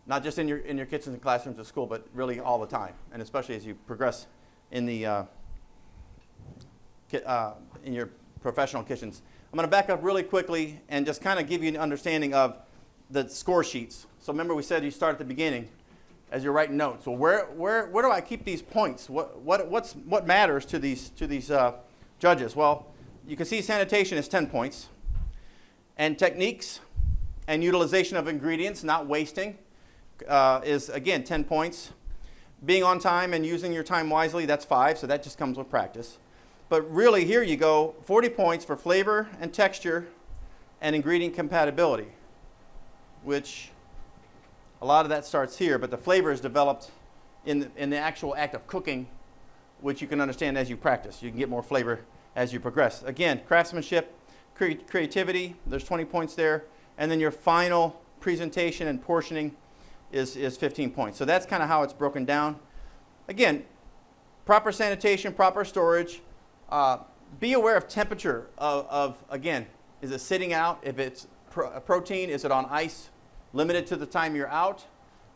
not just in your kitchens and classrooms at school, but really all the time, and especially as you progress in the in your professional kitchens. I'm going to back up really quickly and just kind of give you an understanding of the score sheets. So remember, we said you start at the beginning as you're writing notes. Well, where do I keep these points? What matters to these judges? Well, you can see sanitation is 10 points, and techniques and utilization of ingredients, not wasting, is again 10 points. Being on time and using your time wisely, that's 5. So that just comes with practice. But really, here you go, 40 points for flavor and texture and ingredient compatibility. which a lot of that starts here, but the flavor is developed in the actual act of cooking, which you can understand as you practice. You can get more flavor as you progress. Again, craftsmanship, creativity, there's 20 points there, and then your final presentation and portioning is 15 points. So that's kind of how it's broken down. Again, proper sanitation, proper storage. Be aware of temperature again, is it sitting out? If it's protein, is it on ice, limited to the time you're out?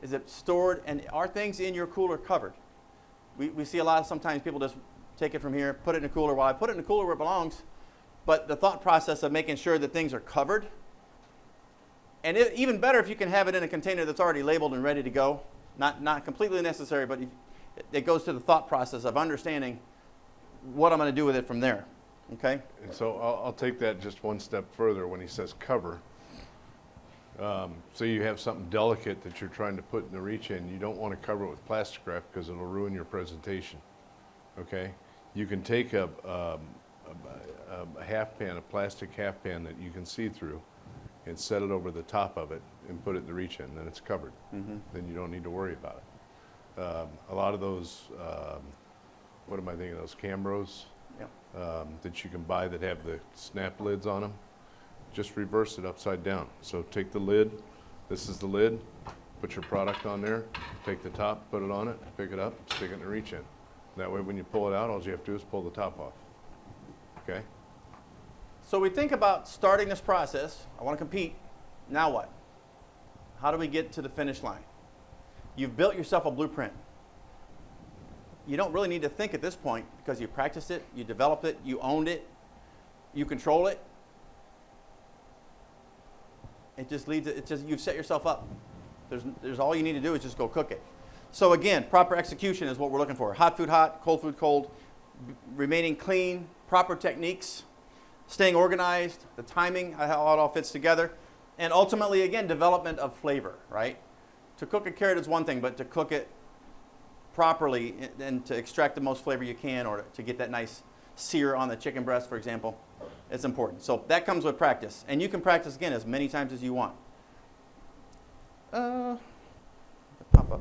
Is it stored? And are things in your cooler covered? We see a lot of sometimes people just take it from here, put it in a cooler. Well, I put it in a cooler where it belongs, but the thought process of making sure that things are covered, and even better if you can have it in a container that's already labeled and ready to go. Not completely necessary, but it goes to the thought process of understanding what I'm going to do with it from there. Okay? And so I'll take that just one step further when he says cover. So you have something delicate that you're trying to put in the reach in. You don't want to cover it with plastic wrap because it'll ruin your presentation. Okay? You can take a half pan, a plastic half pan that you can see through, and set it over the top of it and put it in the reach in. Then it's covered. Mm-hmm. Then you don't need to worry about it. A lot of those, what am I thinking? Those Cambros Yep. that you can buy that have the snap lids on them. Just reverse it upside down. So take the lid, this is the lid, put your product on there, take the top, put it on it, pick it up, stick it in the reach in. That way when you pull it out, all you have to do is pull the top off. Okay? So we think about starting this process. I want to compete. Now what? How do we get to the finish line? You've built yourself a blueprint. You don't really need to think at this point because you practiced it, you developed it, you owned it, you control it. It just leads. It just you've set yourself up. There's all you need to do is just go cook it. So again, proper execution is what we're looking for. Hot food hot, cold, remaining clean, proper techniques, staying organized, the timing, how it all fits together, and ultimately again development of flavor. Right? To cook a carrot is one thing, but to cook it properly and to extract the most flavor you can, or to get that nice sear on the chicken breast, for example, it's important. So that comes with practice. And you can practice, again, as many times as you want. Pop up.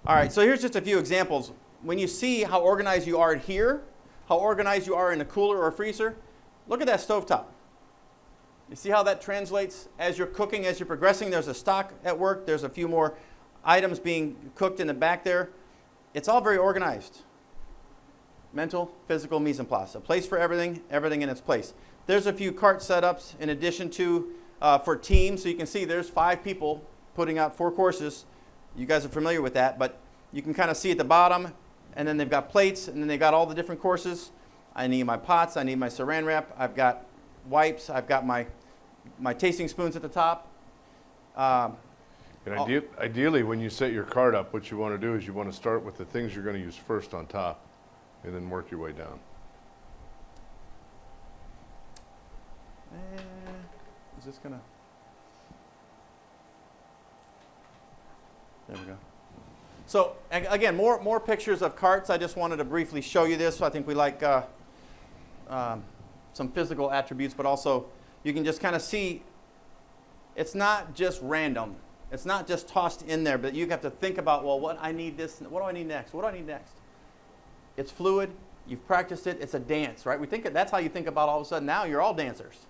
All right, so here's just a few examples. When you see how organized you are here, how organized you are in a cooler or freezer, look at that stovetop. You see how that translates as you're cooking, as you're progressing? There's a stock at work. There's a few more items being cooked in the back there. It's all very organized. Mental, physical, mise en place. A place for everything, everything in its place. There's a few cart setups in addition to for teams. So you can see there's 5 people putting out 4 courses. You guys are familiar with that, but you can kind of see at the bottom, and then they've got plates, and then they've got all the different courses. I need my pots, I need my saran wrap, I've got wipes, I've got my tasting spoons at the top. And ideally, when you set your cart up, what you want to do is you want to start with the things you're going to use first on top, and then work your way down. Is this gonna? There we go. So again, more pictures of carts. I just wanted to briefly show you this. So I think we like some physical attributes, but also you can just kind of see it's not just random. It's not just tossed in there, but you have to think about, well, what I need this, what do I need next? What do I need next? It's fluid. You've practiced it. It's a dance, right? That's how you think about all of a sudden now you're all dancers.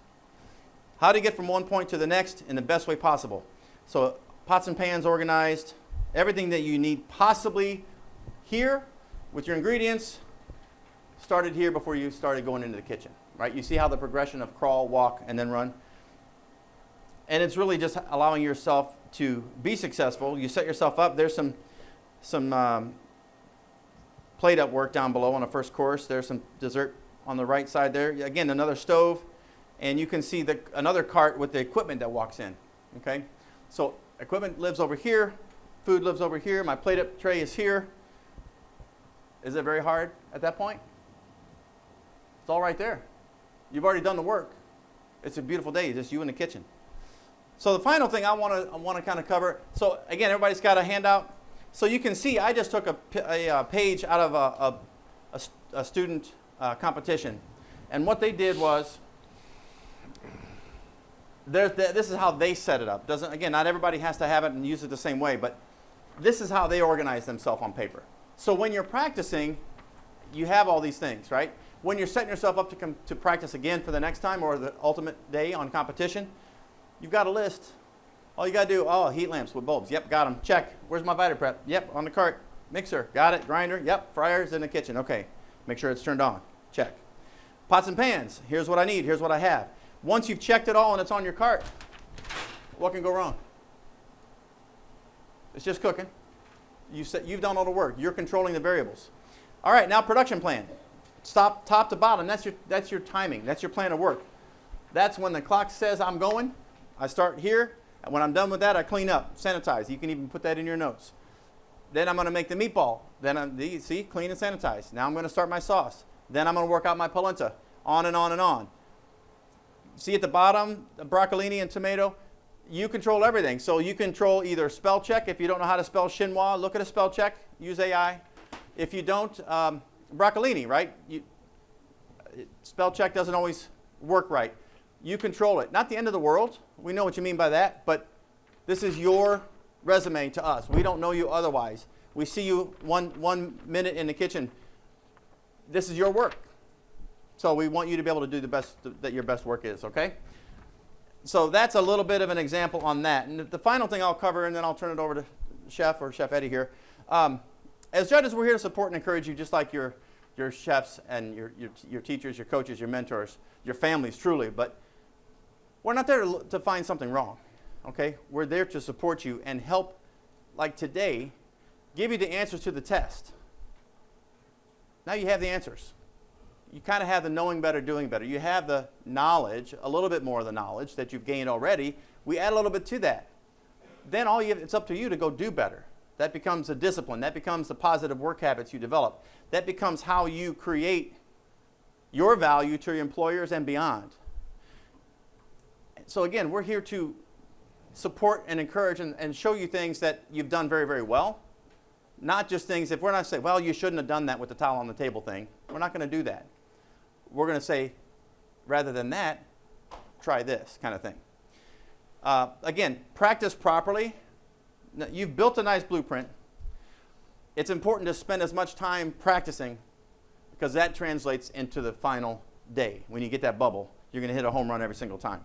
How to get from one point to the next in the best way possible. So pots and pans organized, everything that you need possibly here with your ingredients started here before you started going into the kitchen, right? You see how the progression of crawl, walk, and then run? And it's really just allowing yourself to be successful. You set yourself up. There's some plate up work down below on the first course. There's some dessert on the right side there. Again, another stove. And you can see another cart with the equipment that walks in. Okay? So equipment lives over here. Food lives over here. My plate up tray is here. Is it very hard at that point? It's all right there. You've already done the work. It's a beautiful day. It's just you in the kitchen. So the final thing I want to kind of cover. So again, everybody's got a handout. So you can see I just took a page out of a student competition. And what they did was This is how they set it up. Again, not everybody has to have it and use it the same way, but this is how they organize themselves on paper. So when you're practicing, you have all these things, right? When you're setting yourself up to practice again for the next time or the ultimate day on competition, you've got a list. All you got to do, heat lamps with bulbs. Yep, got them. Check. Where's my Vitaprep? Yep, on the cart. Mixer. Got it. Grinder. Yep. Fryer's in the kitchen. Okay. Make sure it's turned on. Check. Pots and pans. Here's what I need. Here's what I have. Once you've checked it all and it's on your cart, what can go wrong? It's just cooking. You've done all the work. You're controlling the variables. All right, now production plan. Stop top to bottom. That's your timing. That's your plan of work. That's when the clock says I'm going. I start here. And when I'm done with that, I clean up, sanitize. You can even put that in your notes. Then I'm going to make the meatball. Then clean and sanitize. Now I'm going to start my sauce. Then I'm going to work out my polenta. On and on and on. See at the bottom, the broccolini and tomato, you control everything. So you control either spell check. If you don't know how to spell chinois, look at a spell check. Use AI. If you don't, broccolini, right? Spell check doesn't always work right. You control it. Not the end of the world. We know what you mean by that. But this is your resume to us. We don't know you otherwise. We see you one minute in the kitchen. This is your work. So we want you to be able to do the best that your best work is, okay? So that's a little bit of an example on that. And the final thing I'll cover, and then I'll turn it over to Chef or Chef Eddie here. As judges, we're here to support and encourage you just like your chefs and your teachers, your coaches, your mentors, your families, truly. But we're not there to find something wrong, okay? We're there to support you and help, like today, give you the answers to the test. Now you have the answers. You kind of have the knowing better, doing better. You have the knowledge, a little bit more of the knowledge that you've gained already. We add a little bit to that. Then it's up to you to go do better. That becomes a discipline. That becomes the positive work habits you develop. That becomes how you create your value to your employers and beyond. So again, we're here to support and encourage and show you things that you've done very, very well. Not just things, if we're not saying, well, you shouldn't have done that with the towel on the table thing. We're not going to do that. We're going to say, rather than that, try this kind of thing. Again, practice properly. Now, you've built a nice blueprint. It's important to spend as much time practicing because that translates into the final day. When you get that bubble, you're going to hit a home run every single time.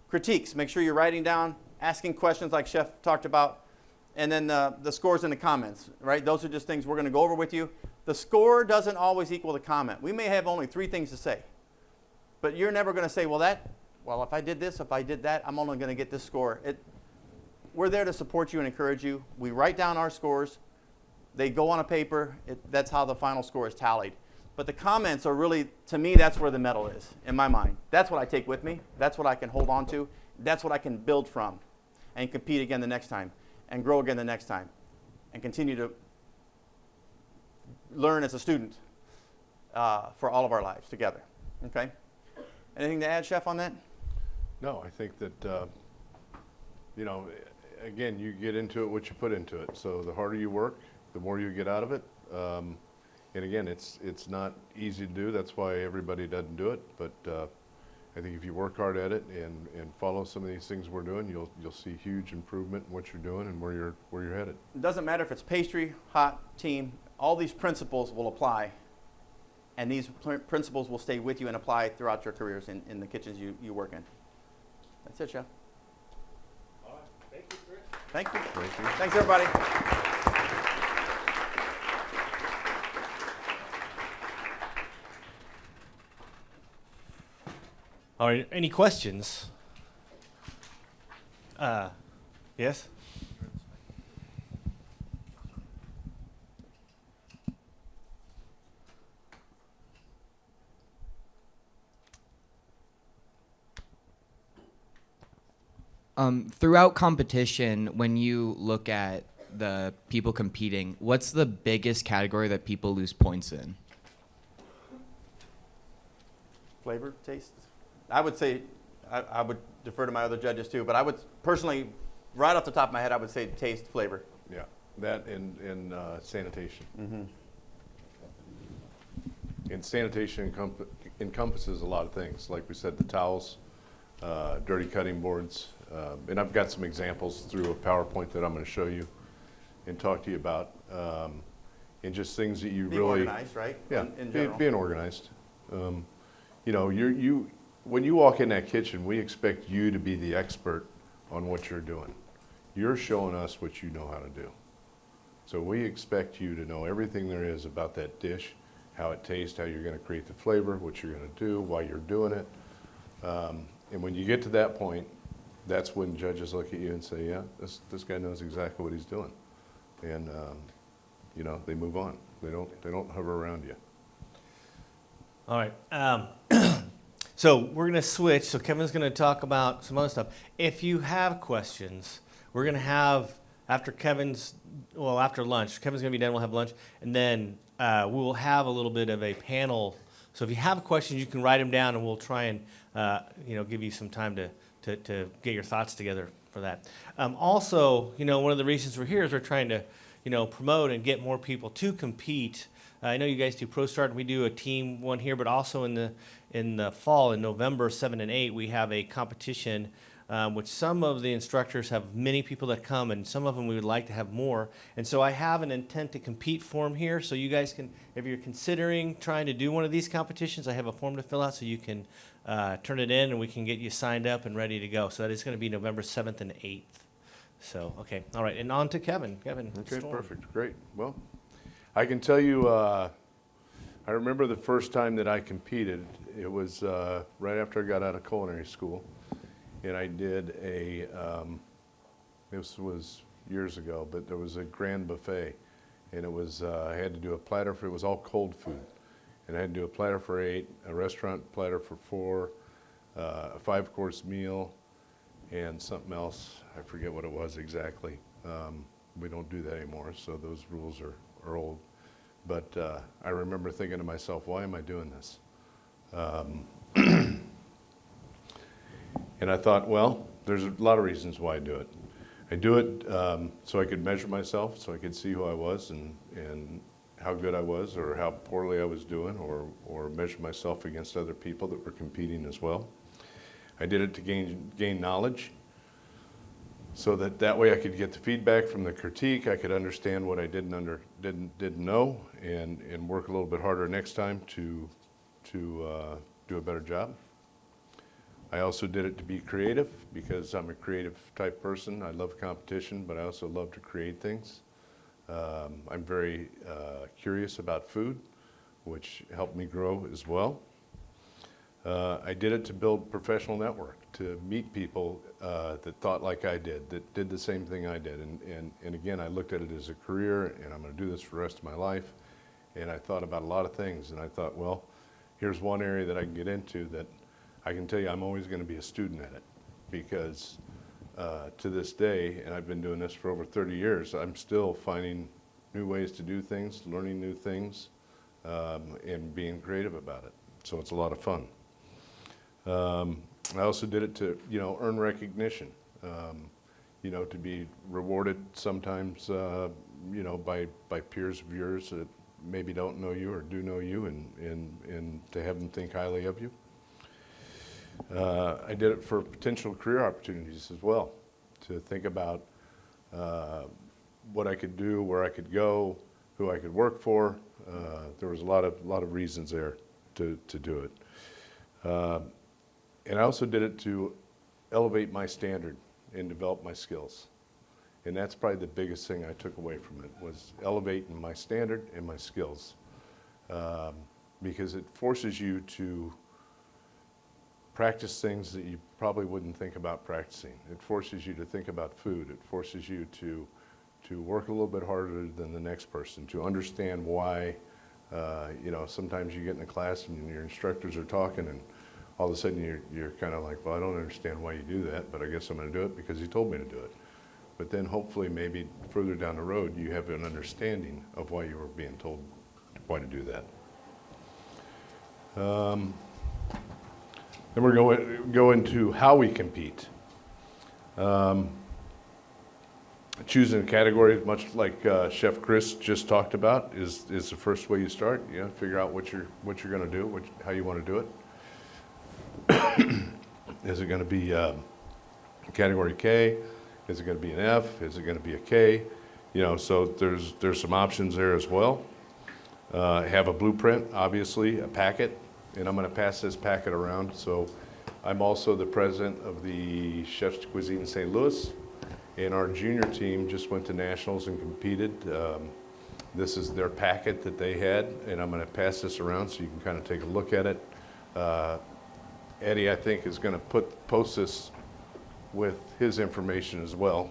Critiques, make sure you're writing down, asking questions like Chef talked about, and then the scores in the comments, right? Those are just things we're going to go over with you. The score doesn't always equal the comment. We may have only 3 things to say, but you're never going to say, well, if I did this, if I did that, I'm only going to get this score. We're there to support you and encourage you. We write down our scores. They go on a paper. That's how the final score is tallied. But the comments are really, to me, that's where the medal is, in my mind. That's what I take with me. That's what I can hold on to. That's what I can build from and compete again the next time and grow again the next time and continue to learn as a student for all of our lives together. Okay? Anything to add, Chef, on that? No, I think that, again, you get into it what you put into it. So the harder you work, the more you get out of it. And again, it's not easy to do. That's why everybody doesn't do it. But I think if you work hard at it and follow some of these things we're doing, you'll see huge improvement in what you're doing and where you're headed. It doesn't matter if it's pastry, hot, team. All these principles will apply, and these principles will stay with you and apply throughout your careers in the kitchens you work in. That's it, Chef. All right. Thank you, Chris. Thank you. Thank you. Thanks, everybody. All right, any questions? Yes? Throughout competition, when you look at the people competing, what's the biggest category that people lose points in? Flavor, taste? I would say, I would defer to my other judges too, but I would personally, right off the top of my head, I would say taste, flavor. Yeah, that and sanitation. Mm-hmm. And sanitation encompasses a lot of things. Like we said, the towels, dirty cutting boards. And I've got some examples through a PowerPoint that I'm going to show you and talk to you about. And just things that you Being really... organized, right? Yeah, In general. being organized. You know, when you walk in that kitchen, we expect you to be the expert on what you're doing. You're showing us what you know how to do. So we expect you to know everything there is about that dish, how it tastes, how you're going to create the flavor, what you're going to do, why you're doing it. And when you get to that point, that's when judges look at you and say, yeah, this guy knows exactly what he's doing. And, you know, they move on. They don't hover around you. All right. So we're going to switch. So Kevin's going to talk about some other stuff. If you have questions, we're going to have, after lunch, Kevin's going to be done, we'll have lunch, and then we'll have a little bit of a panel. So if you have questions, you can write them down, and we'll try and give you some time to get your thoughts together for that. Also, one of the reasons we're here is we're trying to, promote and get more people to compete. I know you guys do Pro Start, and we do a team one here, but also in the fall, in November 7 and 8, we have a competition, which some of the instructors have many people that come, and some of them we would like to have more. And so I have an intent to compete form here, so you guys can, if you're considering trying to do one of these competitions, I have a form to fill out so you can turn it in, and we can get you signed up and ready to go. So that is going to be November 7th and 8th. So, okay, all right, and on to Kevin. Kevin, Okay, Storm. perfect, great. Well, I can tell you, I remember the first time that I competed. It was right after I got out of culinary school, and I did this was years ago, but there was a grand buffet, and it was, I had to do a platter it was all cold food, and I had to do a platter for 8, a restaurant platter for 4, a 5-course meal, and something else. I forget what it was exactly. We don't do that anymore, so those rules are old. But I remember thinking to myself, why am I doing this? And I thought, well, there's a lot of reasons why I do it. I do it so I could measure myself, so I could see who I was and how good I was, or how poorly I was doing, or measure myself against other people that were competing as well. I did it to gain knowledge, so that way I could get the feedback from the critique. I could understand what I didn't know, and work a little bit harder next time to do a better job. I also did it to be creative, because I'm a creative type person. I love competition, but I also love to create things. I'm very curious about food, which helped me grow as well. I did it to build professional network, to meet people that thought like I did, that did the same thing I did. And again, I looked at it as a career, and I'm going to do this for the rest of my life. And I thought about a lot of things, and I thought, well, here's one area that I can get into that I can tell you I'm always going to be a student at it, because to this day, and I've been doing this for over 30 years, I'm still finding new ways to do things, learning new things, and being creative about it. So it's a lot of fun. I also did it to, earn recognition, to be rewarded sometimes, by peers of yours that maybe don't know you or do know you, and to have them think highly of you. I did it for potential career opportunities as well, to think about what I could do, where I could go, who I could work for. There was a lot of reasons there to do it. And I also did it to elevate my standard and develop my skills. And that's probably the biggest thing I took away from it, was elevating my standard and my skills. Because it forces you to practice things that you probably wouldn't think about practicing. It forces you to think about food. It forces you to work a little bit harder than the next person, to understand why, sometimes you get in a class and your instructors are talking, and all of a sudden you're kind of like, well, I don't understand why you do that, but I guess I'm going to do it because he told me to do it. But then hopefully maybe further down the road you have an understanding of why you were being told why to do that. Then we're going to go into how we compete. Choosing a category, much like Chef Chris just talked about, is the first way you start. You know, figure out what you're going to do, how you want to do it. Is it going to be category K? Is it going to be an F? Is it going to be a K? You know, so there's some options there as well. Have a blueprint, obviously, a packet, and I'm going to pass this packet around. So I'm also the president of the Chefs de Cuisine St. Louis, and our junior team just went to nationals and competed. This is their packet that they had, and I'm going to pass this around so you can kind of take a look at it. Eddie, I think, is going to post this with his information as well.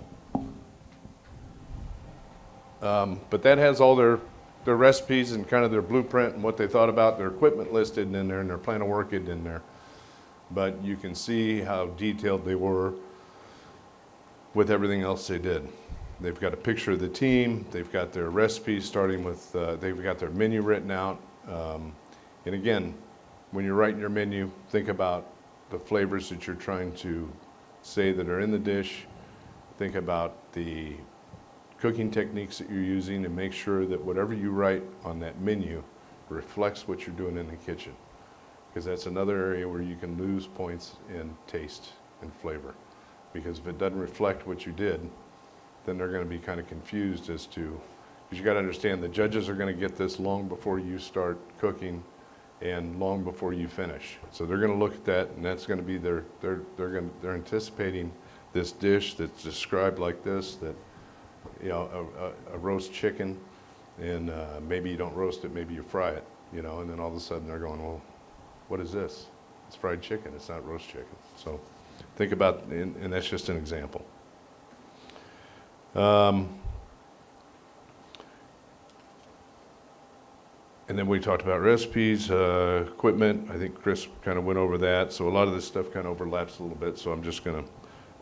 But that has all their recipes and kind of their blueprint and what they thought about, their equipment listed in there and their plan of work in there. But you can see how detailed they were with everything else they did. They've got a picture of the team, they've got their recipes starting with, they've got their menu written out. And again, when you're writing your menu, think about the flavors that you're trying to say that are in the dish. Think about the cooking techniques that you're using, and make sure that whatever you write on that menu reflects what you're doing in the kitchen. Because that's another area where you can lose points in taste and flavor. Because if it doesn't reflect what you did, then they're going to be kind of confused as to, because you got to understand the judges are going to get this long before you start cooking and long before you finish. So they're going to look at that, and that's going to be they're anticipating this dish that's described like this, that, you know, a roast chicken, and maybe you don't roast it, maybe you fry it, you know, and then all of a sudden they're going, well, what is this? It's fried chicken, it's not roast chicken. So think about, and that's just an example. And then we talked about recipes, equipment. I think Chris kind of went over that. So a lot of this stuff kind of overlaps a little bit. So I'm just going to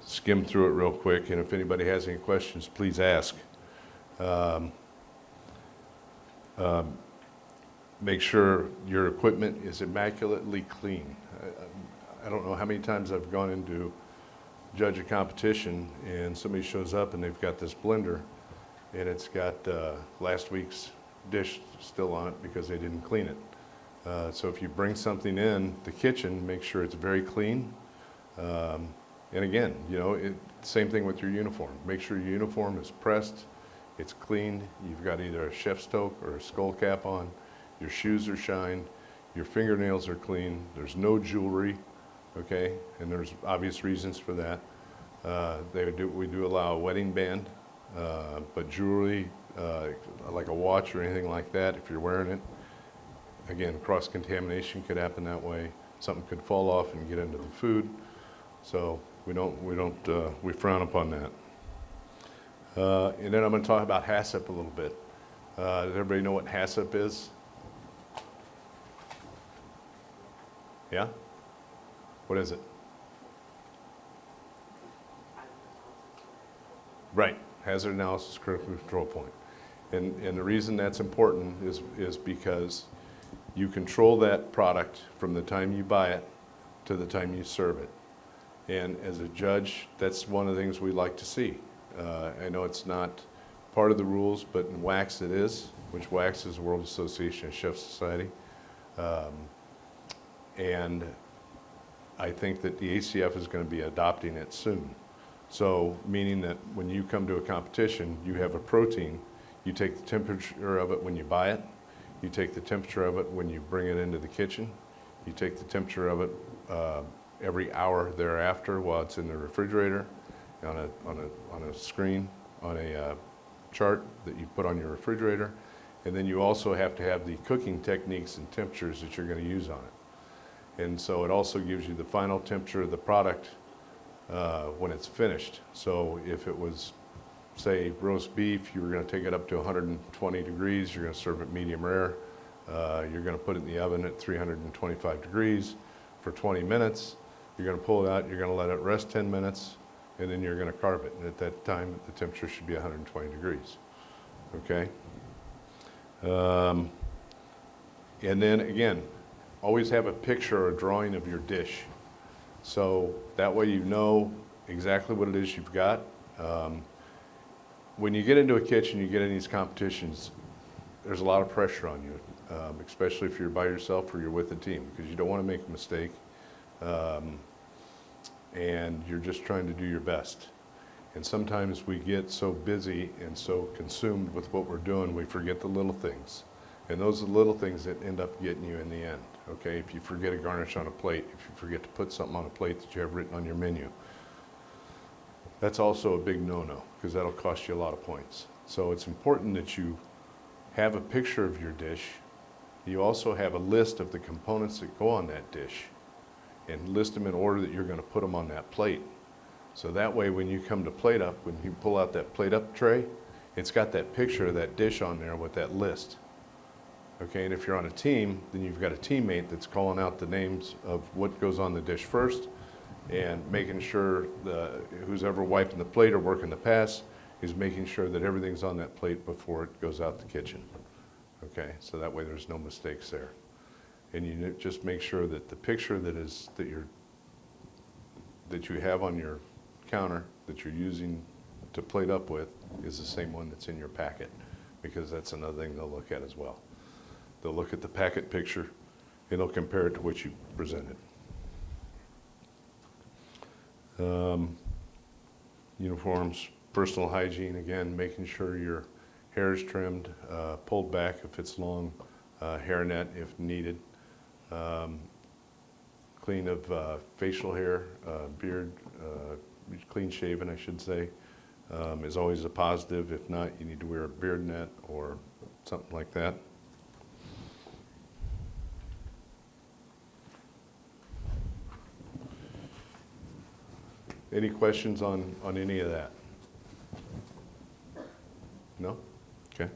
skim through it real quick. And if anybody has any questions, please ask. Make sure your equipment is immaculately clean. I don't know how many times I've gone into judge a competition and somebody shows up and they've got this blender and it's got last week's dish still on it because they didn't clean it. So if you bring something in the kitchen, make sure it's very clean. And again, you know, same thing with your uniform. Make sure your uniform is pressed, it's cleaned, you've got either a chef's toque or a skull cap on, your shoes are shined, your fingernails are clean, there's no jewelry, okay? And there's obvious reasons for that. We do allow a wedding band, but jewelry, like a watch or anything like that, if you're wearing it, again, cross-contamination could happen that way. Something could fall off and get into the food. So we frown upon that. And then I'm going to talk about HACCP a little bit. Does everybody know what HACCP is? Yeah? What is it? Right, hazard analysis critical control point. And the reason that's important is because you control that product from the time you buy it to the time you serve it. And as a judge, that's one of the things we like to see. I know it's not part of the rules, but in WACS it is, which WACS is the World Association of Chef Society. And I think that the ACF is going to be adopting it soon. So meaning that when you come to a competition, you have a protein, you take the temperature of it when you buy it, you take the temperature of it when you bring it into the kitchen, you take the temperature of it every hour thereafter while it's in the refrigerator, on a screen, on a chart that you put on your refrigerator, and then you also have to have the cooking techniques and temperatures that you're going to use on it. And so it also gives you the final temperature of the product when it's finished. So if it was, say, roast beef, you were going to take it up to 120 degrees, you're going to serve it medium rare, you're going to put it in the oven at 325 degrees for 20 minutes, you're going to pull it out, you're going to let it rest 10 minutes, and then you're going to carve it. And at that time, the temperature should be 120 degrees, okay? And then again, always have a picture or a drawing of your dish. So that way you know exactly what it is you've got. When you get into a kitchen, you get in these competitions, there's a lot of pressure on you, especially if you're by yourself or you're with a team, because you don't want to make a mistake. and you're just trying to do your best. And sometimes we get so busy and so consumed with what we're doing, we forget the little things. And those are the little things that end up getting you in the end, okay? If you forget a garnish on a plate, if you forget to put something on a plate that you have written on your menu, that's also a big no-no, because that'll cost you a lot of points. So it's important that you have a picture of your dish. You also have a list of the components that go on that dish, and list them in order that you're going to put them on that plate. So that way when you come to plate up, when you pull out that plate up tray, it's got that picture of that dish on there with that list. Okay, and if you're on a team, then you've got a teammate that's calling out the names of what goes on the dish first, and making sure who's ever wiping the plate or working the pass is making sure that everything's on that plate before it goes out the kitchen. Okay, so that way there's no mistakes there. And you just make sure that the picture that you have on your counter that you're using to plate up with is the same one that's in your packet, because that's another thing they'll look at as well. They'll look at the packet picture and they'll compare it to what you presented. Uniforms, personal hygiene, again, making sure your hair is trimmed, pulled back if it's long, hairnet if needed, clean of facial hair, beard, clean shaven, I should say, is always a positive. If not, you need to wear a beard net or something like that. Any questions on any of that? No? Okay.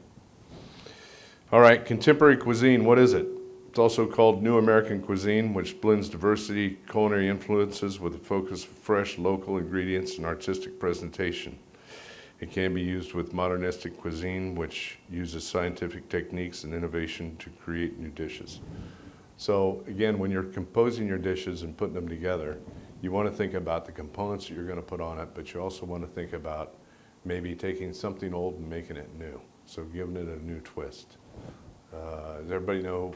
All right, contemporary cuisine, what is it? It's also called New American Cuisine, which blends diversity, culinary influences with a focus of fresh, local ingredients and artistic presentation. It can be used with modernistic cuisine, which uses scientific techniques and innovation to create new dishes. So again, when you're composing your dishes and putting them together, you want to think about the components that you're going to put on it, but you also want to think about maybe taking something old and making it new. So giving it a new twist. Does everybody know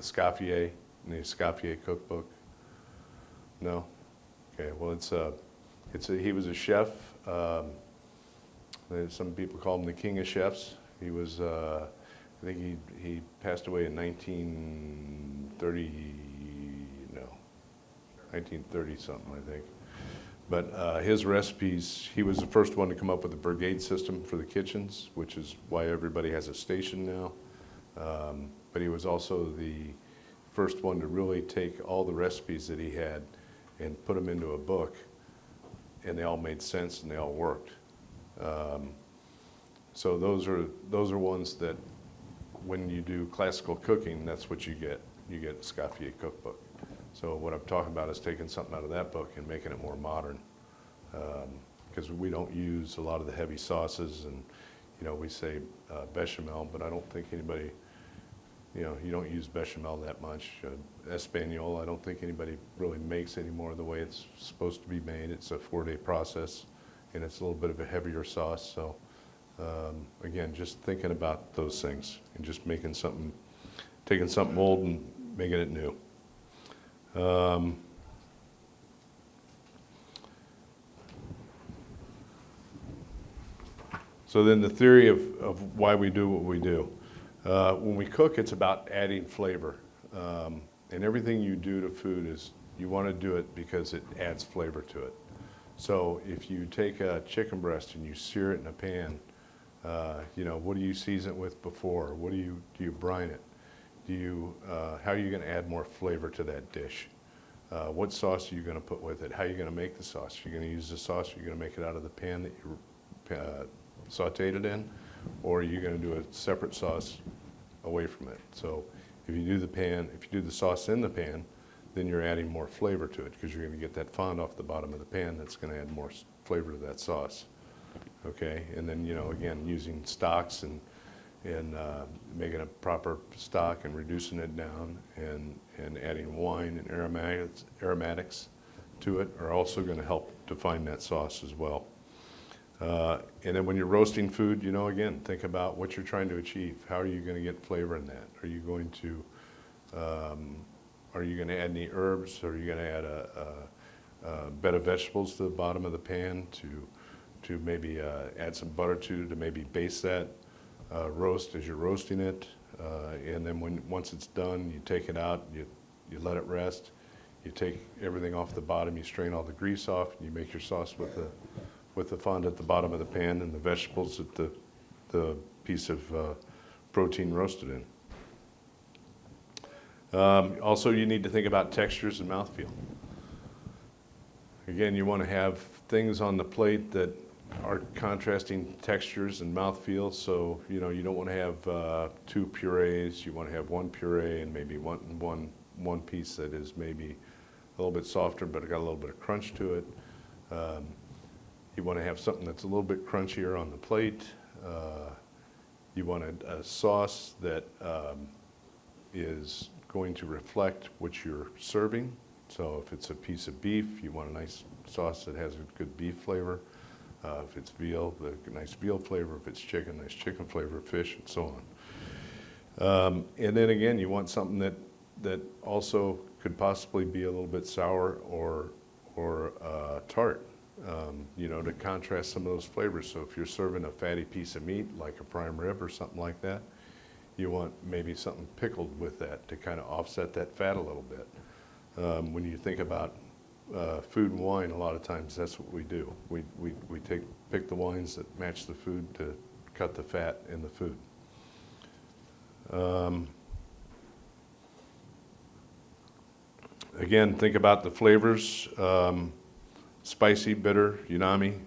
C.E.P.C, the C.E.P.C cookbook? No? Okay, well he was a chef. Some people call him the king of chefs. He was, I think he passed away in 1930 something, I think. But his recipes, he was the first one to come up with the brigade system for the kitchens, which is why everybody has a station now. But he was also the first one to really take all the recipes that he had and put them into a book, and they all made sense and they all worked. So those are ones that when you do classical cooking, that's what you get. You get a C.E.P.C cookbook. So what I'm talking about is taking something out of that book and making it more modern, because we don't use a lot of the heavy sauces, and we say bechamel, but I don't think anybody, you don't use bechamel that much. Espanol, I don't think anybody really makes anymore the way it's supposed to be made. It's a 4-day process, and it's a little bit of a heavier sauce. So again, just thinking about those things and just taking something old and making it new. So then the theory of why we do what we do. When we cook, it's about adding flavor. And everything you do to food is, you want to do it because it adds flavor to it. So if you take a chicken breast and you sear it in a pan, what do you season it with before? Do you brine it? How are you going to add more flavor to that dish? What sauce are you going to put with it? How are you going to make the sauce? You're going to use the sauce, you're going to make it out of the pan that you sauteed it in, or are you going to do a separate sauce away from it? So if you do the sauce in the pan, then you're adding more flavor to it, because you're going to get that fond off the bottom of the pan that's going to add more flavor to that sauce. Okay, and then again, using stocks and making a proper stock and reducing it down and adding wine and aromatics to it are also going to help define that sauce as well. And then when you're roasting food, again, think about what you're trying to achieve. How are you going to get flavor in that? Are you going to add any herbs? Are you going to add bed of vegetables to the bottom of the pan to maybe add some butter to maybe baste that roast as you're roasting it. And then once it's done, you take it out, you let it rest. You take everything off the bottom, you strain all the grease off, and you make your sauce with the fond at the bottom of the pan and the vegetables that the piece of protein roasted in. Also, you need to think about textures and mouthfeel. Again, you want to have things on the plate that are contrasting textures and mouthfeel. So, you know, you don't want to have two purees. You want to have one puree and maybe one piece that is maybe a little bit softer, but it got a little bit of crunch to it. You want to have something that's a little bit crunchier on the plate. You want a sauce that is going to reflect what you're serving. So if it's a piece of beef, you want a nice sauce that has a good beef flavor. If it's veal, a nice veal flavor. If it's chicken, nice chicken flavor, fish, and so on. And then again, you want something that also could possibly be a little bit sour or tart, you know, to contrast some of those flavors. So if you're serving a fatty piece of meat, like a prime rib or something like that, you want maybe something pickled with that to kind of offset that fat a little bit. When you think about food and wine, a lot of times that's what we do. We pick the wines that match the food to cut the fat in the food. Again, think about the flavors, spicy, bitter, umami,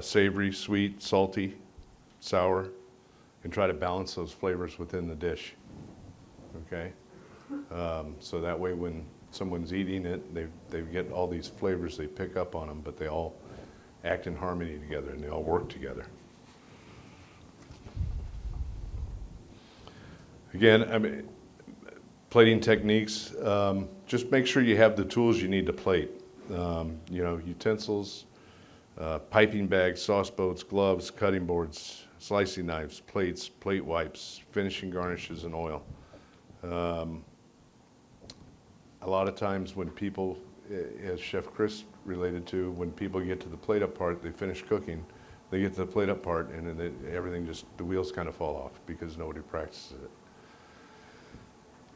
savory, sweet, salty, sour, and try to balance those flavors within the dish, okay? So that way when someone's eating it, they get all these flavors, they pick up on them, but they all act in harmony together and they all work together. Again, I mean, plating techniques, just make sure you have the tools you need to plate. You know, utensils, piping bags, sauce boats, gloves, cutting boards, slicing knives, plates, plate wipes, finishing garnishes, and oil. A lot of times when people, as Chef Chris related to, when people get to the plate up part, they finish cooking, they get to the plate up part, and then everything just, the wheels kind of fall off because nobody practices it.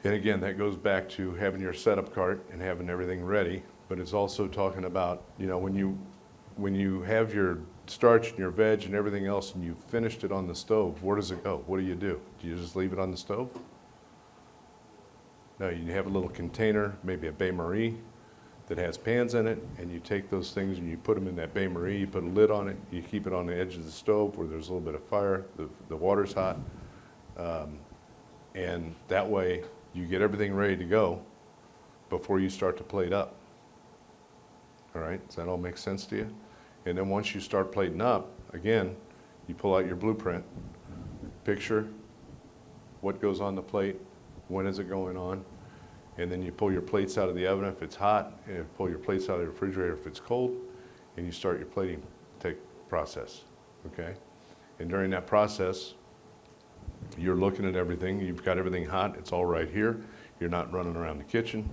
And again, that goes back to having your setup cart and having everything ready, but it's also talking about, you know, when you have your starch and your veg and everything else and you've finished it on the stove, where does it go? What do? Do you just leave it on the stove? No, you have a little container, maybe a bain-marie that has pans in it, and you take those things and you put them in that bain-marie, you put a lid on it, you keep it on the edge of the stove where there's a little bit of fire, the water's hot, and that way you get everything ready to go before you start to plate up. All right, does that all make sense to you? And then once you start plating up, again, you pull out your blueprint, picture what goes on the plate, when is it going on, and then you pull your plates out of the oven if it's hot, and you pull your plates out of the refrigerator if it's cold, and you start your plating process, okay? And during that process, you're looking at everything, you've got everything hot, it's all right here, you're not running around the kitchen,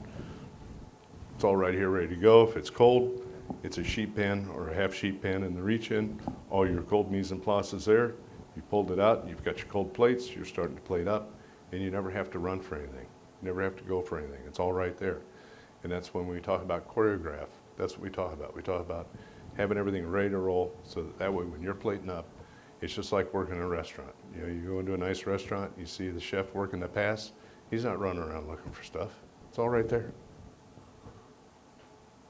it's all right here ready to go. If it's cold, it's a sheet pan or a half sheet pan in the reach-in, all your cold mise en place is there, you pulled it out, you've got your cold plates, you're starting to plate up, and you never have to run for anything. You never have to go for anything. It's all right there. And that's when we talk about choreograph. That's what we talk about. We talk about having everything ready to roll so that way when you're plating up, it's just like working in a restaurant. You know, you go into a nice restaurant, you see the chef working the pass. He's not running around looking for stuff. It's all right there.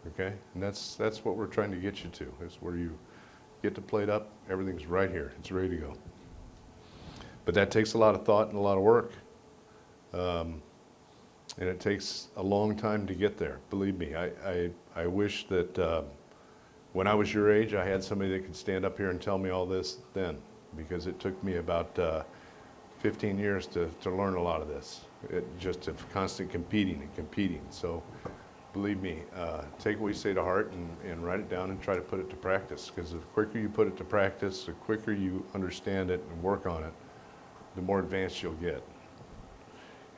Okay? And that's what we're trying to get you to, is where you get to plate up, everything's right here. It's ready to go. But that takes a lot of thought and a lot of work. And it takes a long time to get there. Believe me, I wish that when I was your age, I had somebody that could stand up here and tell me all this then, because it took me about 15 years to learn a lot of this. Just of constant competing and competing. So believe me, take what we say to heart and write it down and try to put it to practice, because the quicker you put it to practice, the quicker you understand it and work on it, the more advanced you'll get.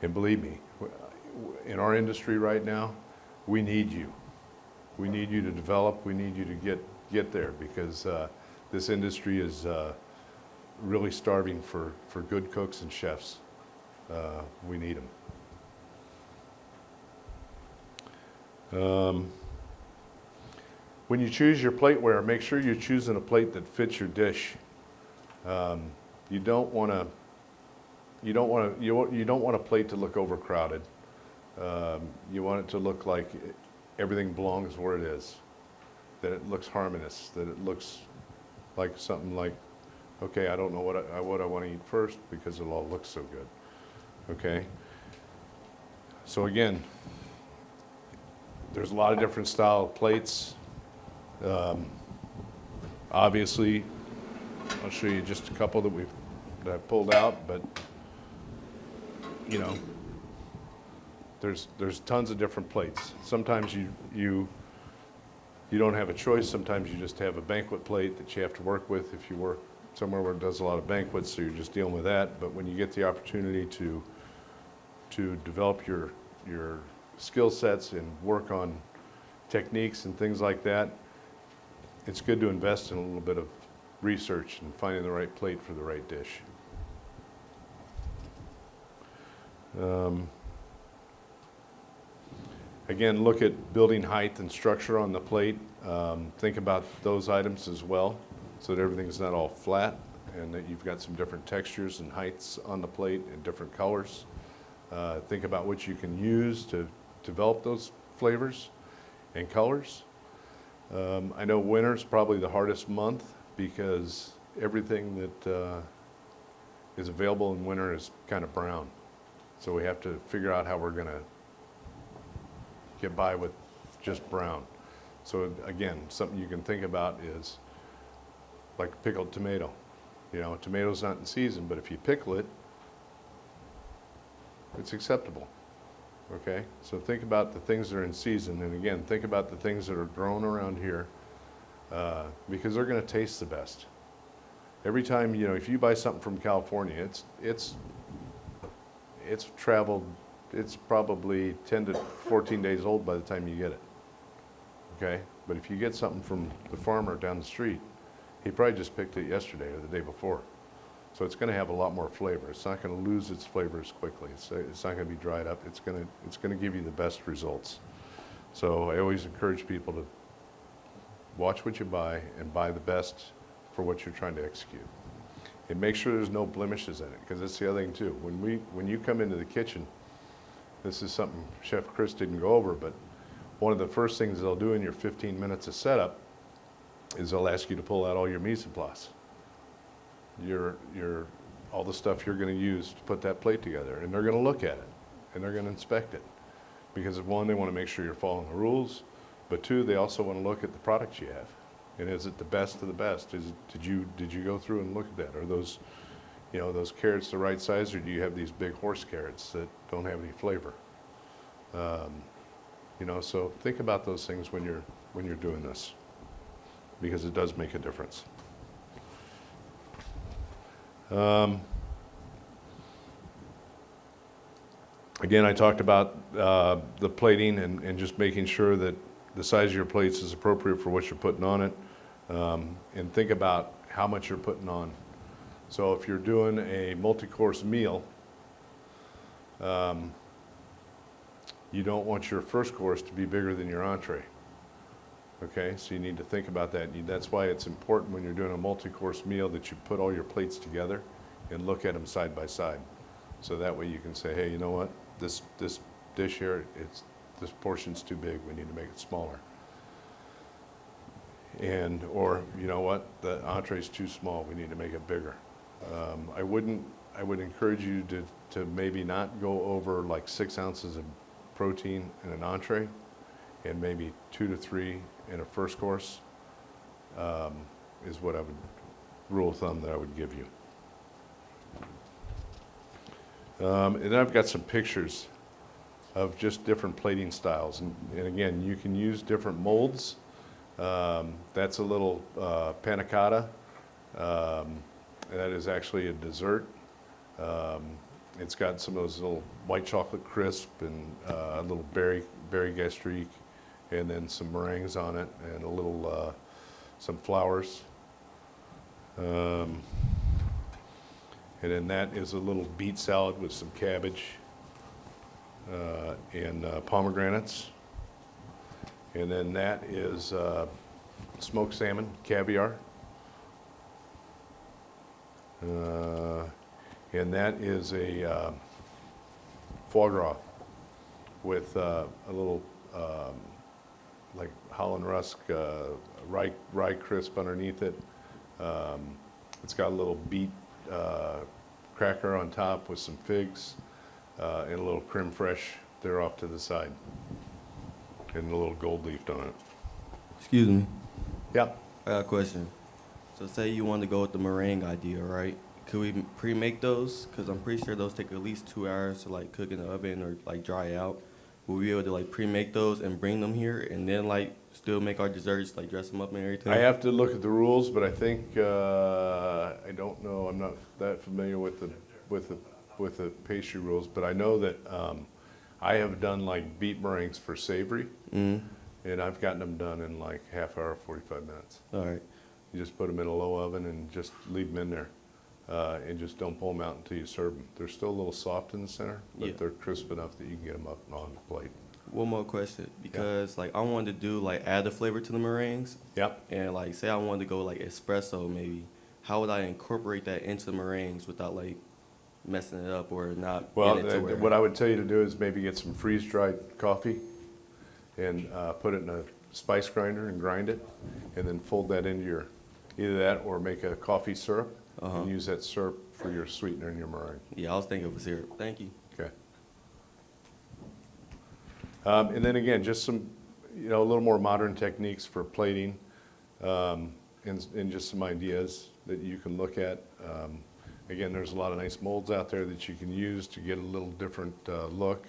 And believe me, in our industry right now, we need you. We need you to develop. We need you to get there because this industry is really starving for good cooks and chefs. We need them. When you choose your plateware, make sure you're choosing a plate that fits your dish. You don't want a plate to look overcrowded. You want it to look like everything belongs where it is, that it looks harmonious, that it looks like something like, okay, I don't know what I want to eat first because it all looks so good. Okay. So again, there's a lot of different style of plates. Obviously, I'll show you just a couple that I pulled out, but you know, there's tons of different plates. Sometimes you don't have a choice. Sometimes you just have a banquet plate that you have to work with if you work somewhere where it does a lot of banquets, so you're just dealing with that. But when you get the opportunity to develop your skill sets and work on techniques and things like that, it's good to invest in a little bit of research and finding the right plate for the right dish. Again, look at building height and structure on the plate. Think about those items as well, so that everything's not all flat and that you've got some different textures and heights on the plate and different colors. Think about what you can use to develop those flavors and colors. I know winter's probably the hardest month because everything that is available in winter is kind of brown. So we have to figure out how we're going to get by with just brown. So again, something you can think about is like pickled tomato. You know, tomato's not in season, but if you pickle it, it's acceptable. Okay, so think about the things that are in season, and again, think about the things that are grown around here because they're going to taste the best. Every time, you know, if you buy something from California, it's traveled, it's probably 10 to 14 days old by the time you get it. Okay, but if you get something from the farmer down the street, he probably just picked it yesterday or the day before. So it's going to have a lot more flavor. It's not going to lose its flavor as quickly. It's not going to be dried up. It's going to give you the best results. So I always encourage people to watch what you buy and buy the best for what you're trying to execute. And make sure there's no blemishes in it, because that's the other thing too. When you come into the kitchen, this is something Chef Chris didn't go over, but one of the first things they'll do in your 15 minutes of setup is they'll ask you to pull out all your mise en place. All the stuff you're going to use to put that plate together, and they're going to look at it and they're going to inspect it, because one, they want to make sure you're following the rules, but two, they also want to look at the product you have, and is it the best of the best? Did you go through and look at that? Are those, you know, those carrots the right size, or do you have these big horse carrots that don't have any flavor? You know, so think about those things when you're doing this, because it does make a difference. Again, I talked about the plating and just making sure that the size of your plates is appropriate for what you're putting on it, and think about how much you're putting on. So if you're doing a multi-course meal, you don't want your first course to be bigger than your entree. Okay, so you need to think about that. That's why it's important when you're doing a multi-course meal that you put all your plates together and look at them side by side. So that way you can say, hey, you know what? This dish here, this portion's too big. We need to make it smaller. Or you know what? The entree's too small. We need to make it bigger. I would encourage you to maybe not go over like 6 ounces of protein in an entree, and maybe 2 to 3 in a first course, is what I would, rule of thumb that I would give you. And then I've got some pictures of just different plating styles. And again, you can use different molds. That's a little panna cotta. That is actually a dessert. It's got some of those little white chocolate crisp and a little berry gastrique and then some meringues on it, and a little, some flowers. And then that is a little beet salad with some cabbage and pomegranates. And then that is smoked salmon, caviar. And that is a foie gras with a little like Holland rusk, rye crisp underneath it. It's got a little beet cracker on top with some figs and a little creme fraiche there off to the side, and a little gold leaf on it. Excuse me, Yep. I got a question. So say you want to go with the meringue idea, right? Could we pre-make those? Because I'm pretty sure those take at least 2 hours to like cook in the oven or like dry out. Will we be able to like pre-make those and bring them here and then like still make our desserts, like dress them up and everything? I have to look at the rules, but I think I don't know. I'm not that familiar with the pastry rules, but I know that I have done like beet meringues for savory, Mm-hmm. and I've gotten them done in like half hour, 45 minutes. All right. You just put them in a low oven and just leave them in there, and just don't pull them out until you serve them. They're still a little soft in the center, but Yeah. they're crisp enough that you can get them up on the plate. One more question, because like I wanted to do like add the flavor to the meringues, Yep. and like say I wanted to go like espresso maybe. How would I incorporate that into the meringues without like messing it up or not? Well, getting it to where- what I would tell you to do is maybe get some freeze-dried coffee and put it in a spice grinder and grind it, and then fold that into your, either that or make a coffee syrup and use that syrup for your sweetener in your meringue. Yeah, I was thinking of a syrup. Thank you. Okay. And then again, just some, a little more modern techniques for plating, and just some ideas that you can look at. Again, there's a lot of nice molds out there that you can use to get a little different look.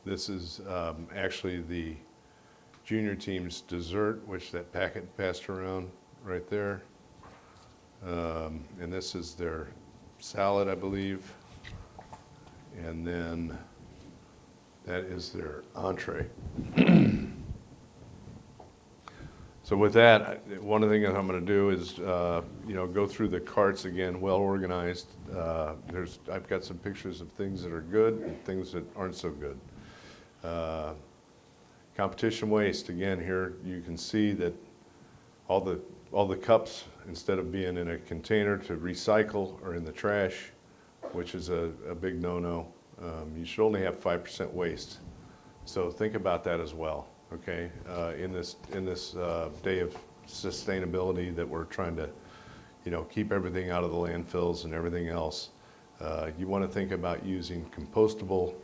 This is actually the junior team's dessert, which that packet passed around right there. And this is their salad, I believe. And then that is their entree. So with that, one of the things I'm going to do is, go through the carts again, well organized. I've got some pictures of things that are good and things that aren't so good. Competition waste, again, here you can see that all the cups, instead of being in a container to recycle, are in the trash, which is a big no-no. You should only have 5% waste. So think about that as well, okay? In this day of sustainability that we're trying to, keep everything out of the landfills and everything else, you want to think about using compostable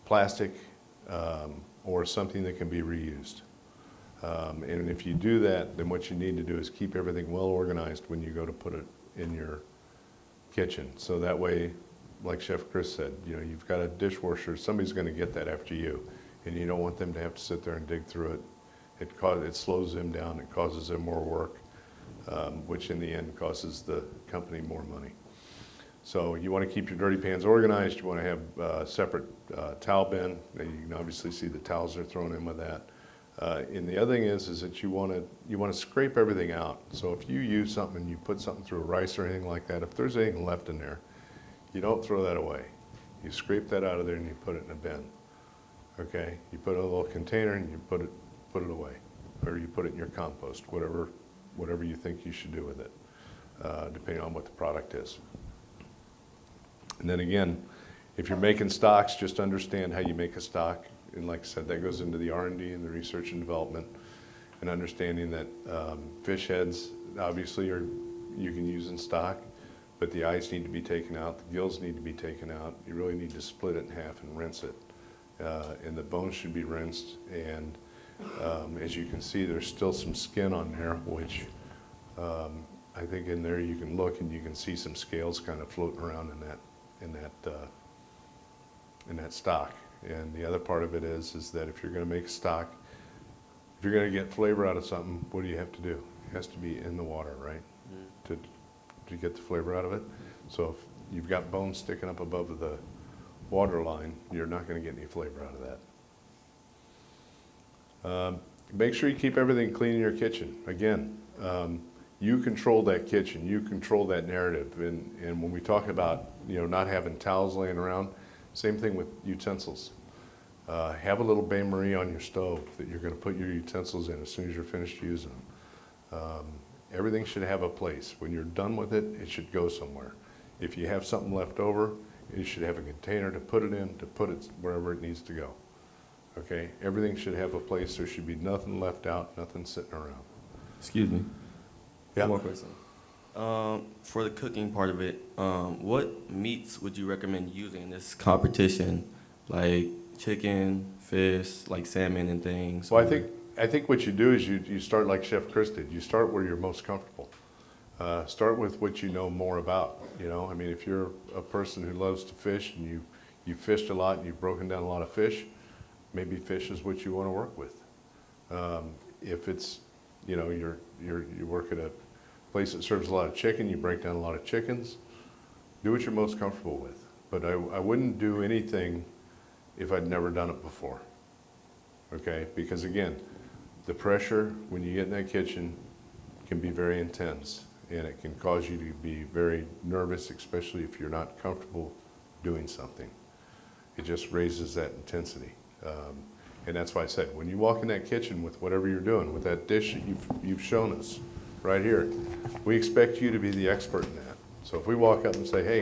plastic or something that can be reused. And if you do that, then what you need to do is keep everything well organized when you go to put it in your kitchen. So that way, like Chef Chris said, you've got a dishwasher, somebody's going to get that after you, and you don't want them to have to sit there and dig through it. It slows them down, it causes them more work, which in the end causes the company more money. So you want to keep your dirty pans organized. You want to have a separate towel bin. Now you can obviously see the towels are thrown in with that. And the other thing is that you want to scrape everything out. So if you use something and you put something through rice or anything like that, if there's anything left in there, you don't throw that away. You scrape that out of there and you put it in a bin. Okay? You put it in a little container and you put it away, or you put it in your compost, whatever you think you should do with it, depending on what the product is. And then again, if you're making stocks, just understand how you make a stock. And like I said, that goes into the R&D and the research and development, and understanding that fish heads obviously you can use in stock, but the eyes need to be taken out, the gills need to be taken out. You really need to split it in half and rinse it. And the bones should be rinsed. And as you can see, there's still some skin on there, which I think in there you can look and you can see some scales kind of floating around in that stock. And the other part of it is that if you're going to make stock, if you're going to get flavor out of something, what do you have to do? It has to be in the water, right? To get the flavor out of it. So if you've got bones sticking up above the water line, you're not going to get any flavor out of that. Make sure you keep everything clean in your kitchen. Again, you control that kitchen, you control that narrative. And when we talk about, not having towels laying around, same thing with utensils. Have a little bain-marie on your stove that you're gonna put your utensils in as soon as you're finished using them. Everything should have a place. When you're done with it, it should go somewhere. If you have something left over, you should have a container to put it in, to put it wherever it needs to go. Okay, everything should have a place. There should be nothing left out, nothing sitting around. Excuse me. Yeah. One more question. For the cooking part of it, what meats would you recommend using in this competition? Like chicken, fish, like salmon and things? Well, I think what you do is you start like Chef Chris did. You start where you're most comfortable. Start with what you know more about. I mean, if you're a person who loves to fish and you fished a lot and you've broken down a lot of fish, maybe fish is what you want to work with. If it's, you work at a place that serves a lot of chicken, you break down a lot of chickens, do what you're most comfortable with. But I wouldn't do anything if I'd never done it before. Okay, because again, the pressure when you get in that kitchen can be very intense, and it can cause you to be very nervous, especially if you're not comfortable doing something. It just raises that intensity. And that's why I said, when you walk in that kitchen with whatever you're doing, with that dish that you've shown us right here, we expect you to be the expert in that. So if we walk up and say, hey,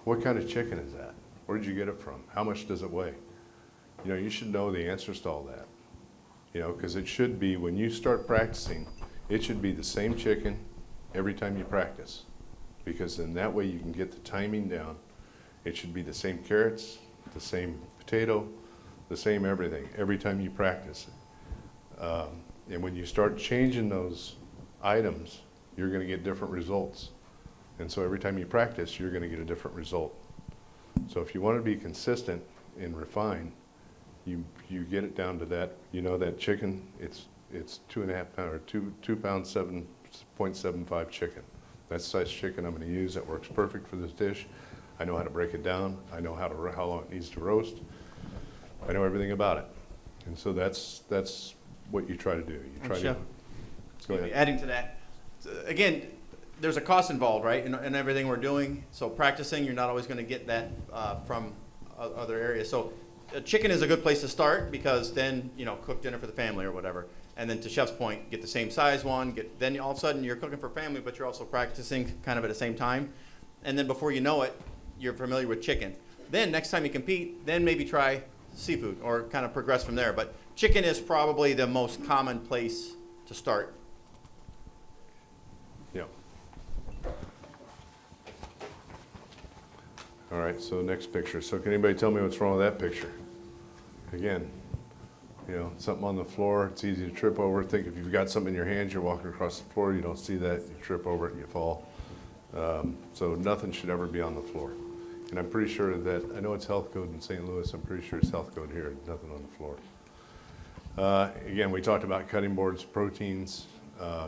what kind of chicken is that? Where did you get it from? How much does it weigh? You should know the answers to all that. Because it should be, when you start practicing, it should be the same chicken every time you practice. Because then that way you can get the timing down. It should be the same carrots, the same potato, the same everything, every time you practice. And when you start changing those items, you're gonna get different results. And so every time you practice, you're gonna get a different result. So if you want to be consistent and refined, you get it down to that, that chicken, it's 2.5 pounds, or 2 pounds, 7.75 chicken. That's the size chicken I'm going to use. That works perfect for this dish. I know how to break it down. I know how long it needs to roast. I know everything about it. And so that's what you try to do. You try Chef, Go ahead. adding to that, again, there's a cost involved, right, in everything we're doing. So practicing, you're not always going to get that from other areas. So chicken is a good place to start, because then, cook dinner for the family or whatever. And then to Chef's point, get the same size one. Then all of a sudden you're cooking for family, but you're also practicing kind of at the same time. And then before you know it, you're familiar with chicken. Then next time you compete, then maybe try seafood or kind of progress from there. But chicken is probably the most common place to start. Yeah. All right, so next picture. So can anybody tell me what's wrong with that picture? Again, something on the floor, it's easy to trip over. Think if you've got something in your hands, you're walking across the floor, you don't see that, you trip over it and you fall. So nothing should ever be on the floor. And I'm pretty sure that, I know it's health code in St. Louis, I'm pretty sure it's health code here, nothing on the floor. Again, we talked about cutting boards, proteins.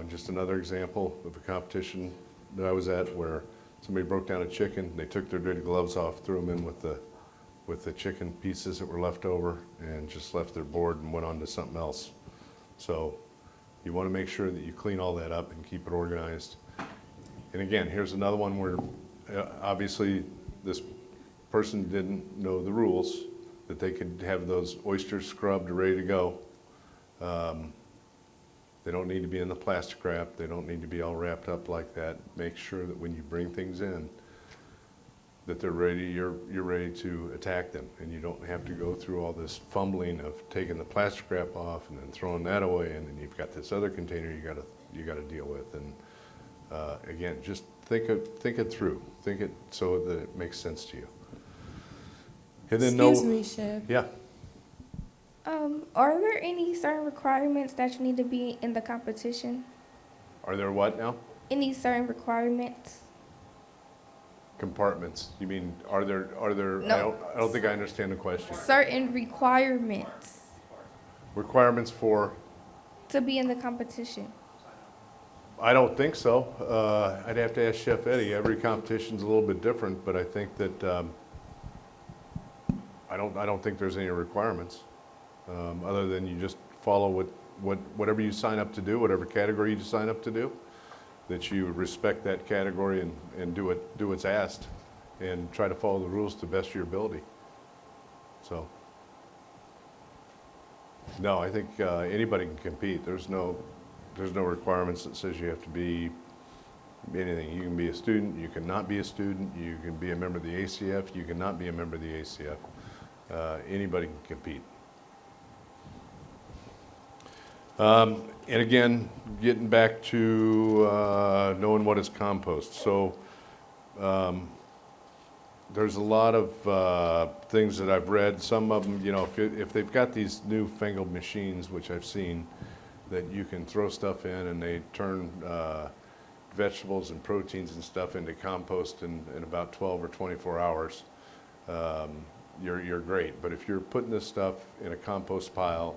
Just another example of a competition that I was at where somebody broke down a chicken, they took their dirty gloves off, threw them in with the chicken pieces that were left over, and just left their board and went on to something else. So you want to make sure that you clean all that up and keep it organized. And again, here's another one where obviously this person didn't know the rules, that they could have those oysters scrubbed ready to go. They don't need to be in the plastic wrap. They don't need to be all wrapped up like that. Make sure that when you bring things in, that they're ready, you're ready to attack them, and you don't have to go through all this fumbling of taking the plastic wrap off and then throwing that away, and then you've got this other container you got to deal with. And again, just think it through. Think it so that it makes sense to you. And then Excuse me, Chef. Yeah. Are there any certain requirements that you need to be in the competition? Are there what now? Any certain requirements? Compartments. You mean are there? No. I don't think I understand the question. Certain requirements Requirements for? to be in the competition. I don't think so. I'd have to ask Chef Eddie. Every competition's a little bit different, but I think that I don't think there's any requirements other than you just follow whatever you sign up to do, whatever category you sign up to do, that you respect that category and do what's asked and try to follow the rules to the best of your ability. So, no, I think anybody can compete. There's no requirements that says you have to be anything. You can be a student, you cannot be a student, you can be a member of the ACF, you cannot be a member of the ACF. Anybody can compete. And again, getting back to knowing what is compost. So there's a lot of things that I've read. Some of them, you know, if they've got these newfangled machines, which I've seen, that you can throw stuff in and they turn vegetables and proteins and stuff into compost in about 12 or 24 hours, you're great. But if you're putting this stuff in a compost pile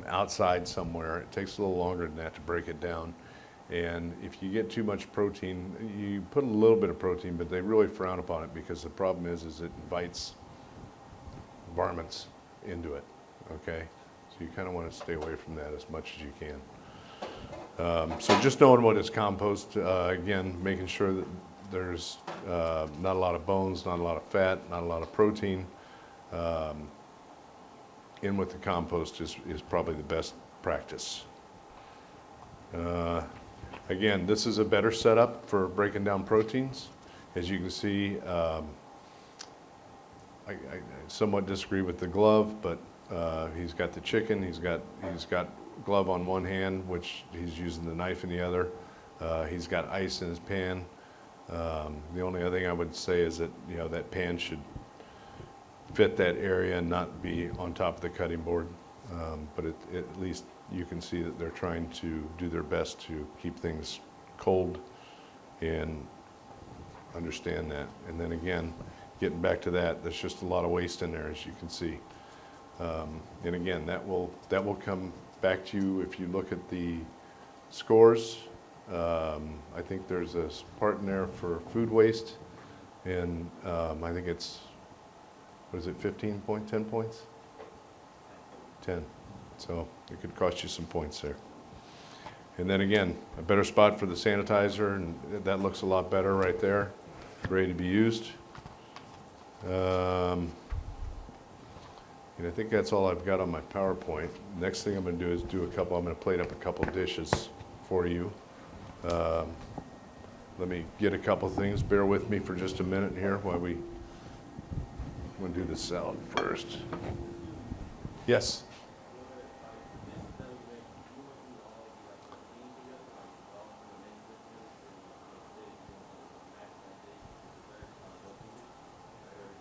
outside somewhere, it takes a little longer than that to break it down. And if you get too much protein, you put a little bit of protein, but they really frown upon it because the problem is it invites varmints into it, okay? So you kind of want to stay away from that as much as you can. So just knowing what is compost, again, making sure that there's not a lot of bones, not a lot of fat, not a lot of protein. In with the compost is probably the best practice. Again, this is a better setup for breaking down proteins. As you can see, I somewhat disagree with the glove, but he's got the chicken, he's got glove on one hand, which he's using the knife in the other. He's got ice in his pan. The only other thing I would say is that, you know, that pan should fit that area and not be on top of the cutting board. But at least you can see that they're trying to do their best to keep things cold and understand that. And then again, getting back to that, there's just a lot of waste in there, as you can see. And again, that will come back to you if you look at the scores. I think there's a part in there for food waste, and I think it's, what is it, 15 points, 10 points? 10. So it could cost you some points there. And then again, a better spot for the sanitizer, and that looks a lot better right there, ready to be used. And I think that's all I've got on my PowerPoint. Next thing I'm going to do is I'm going to plate up a couple dishes for you. Let me get a couple things. Bear with me for just a minute here while I'm going to do the salad first. Yes?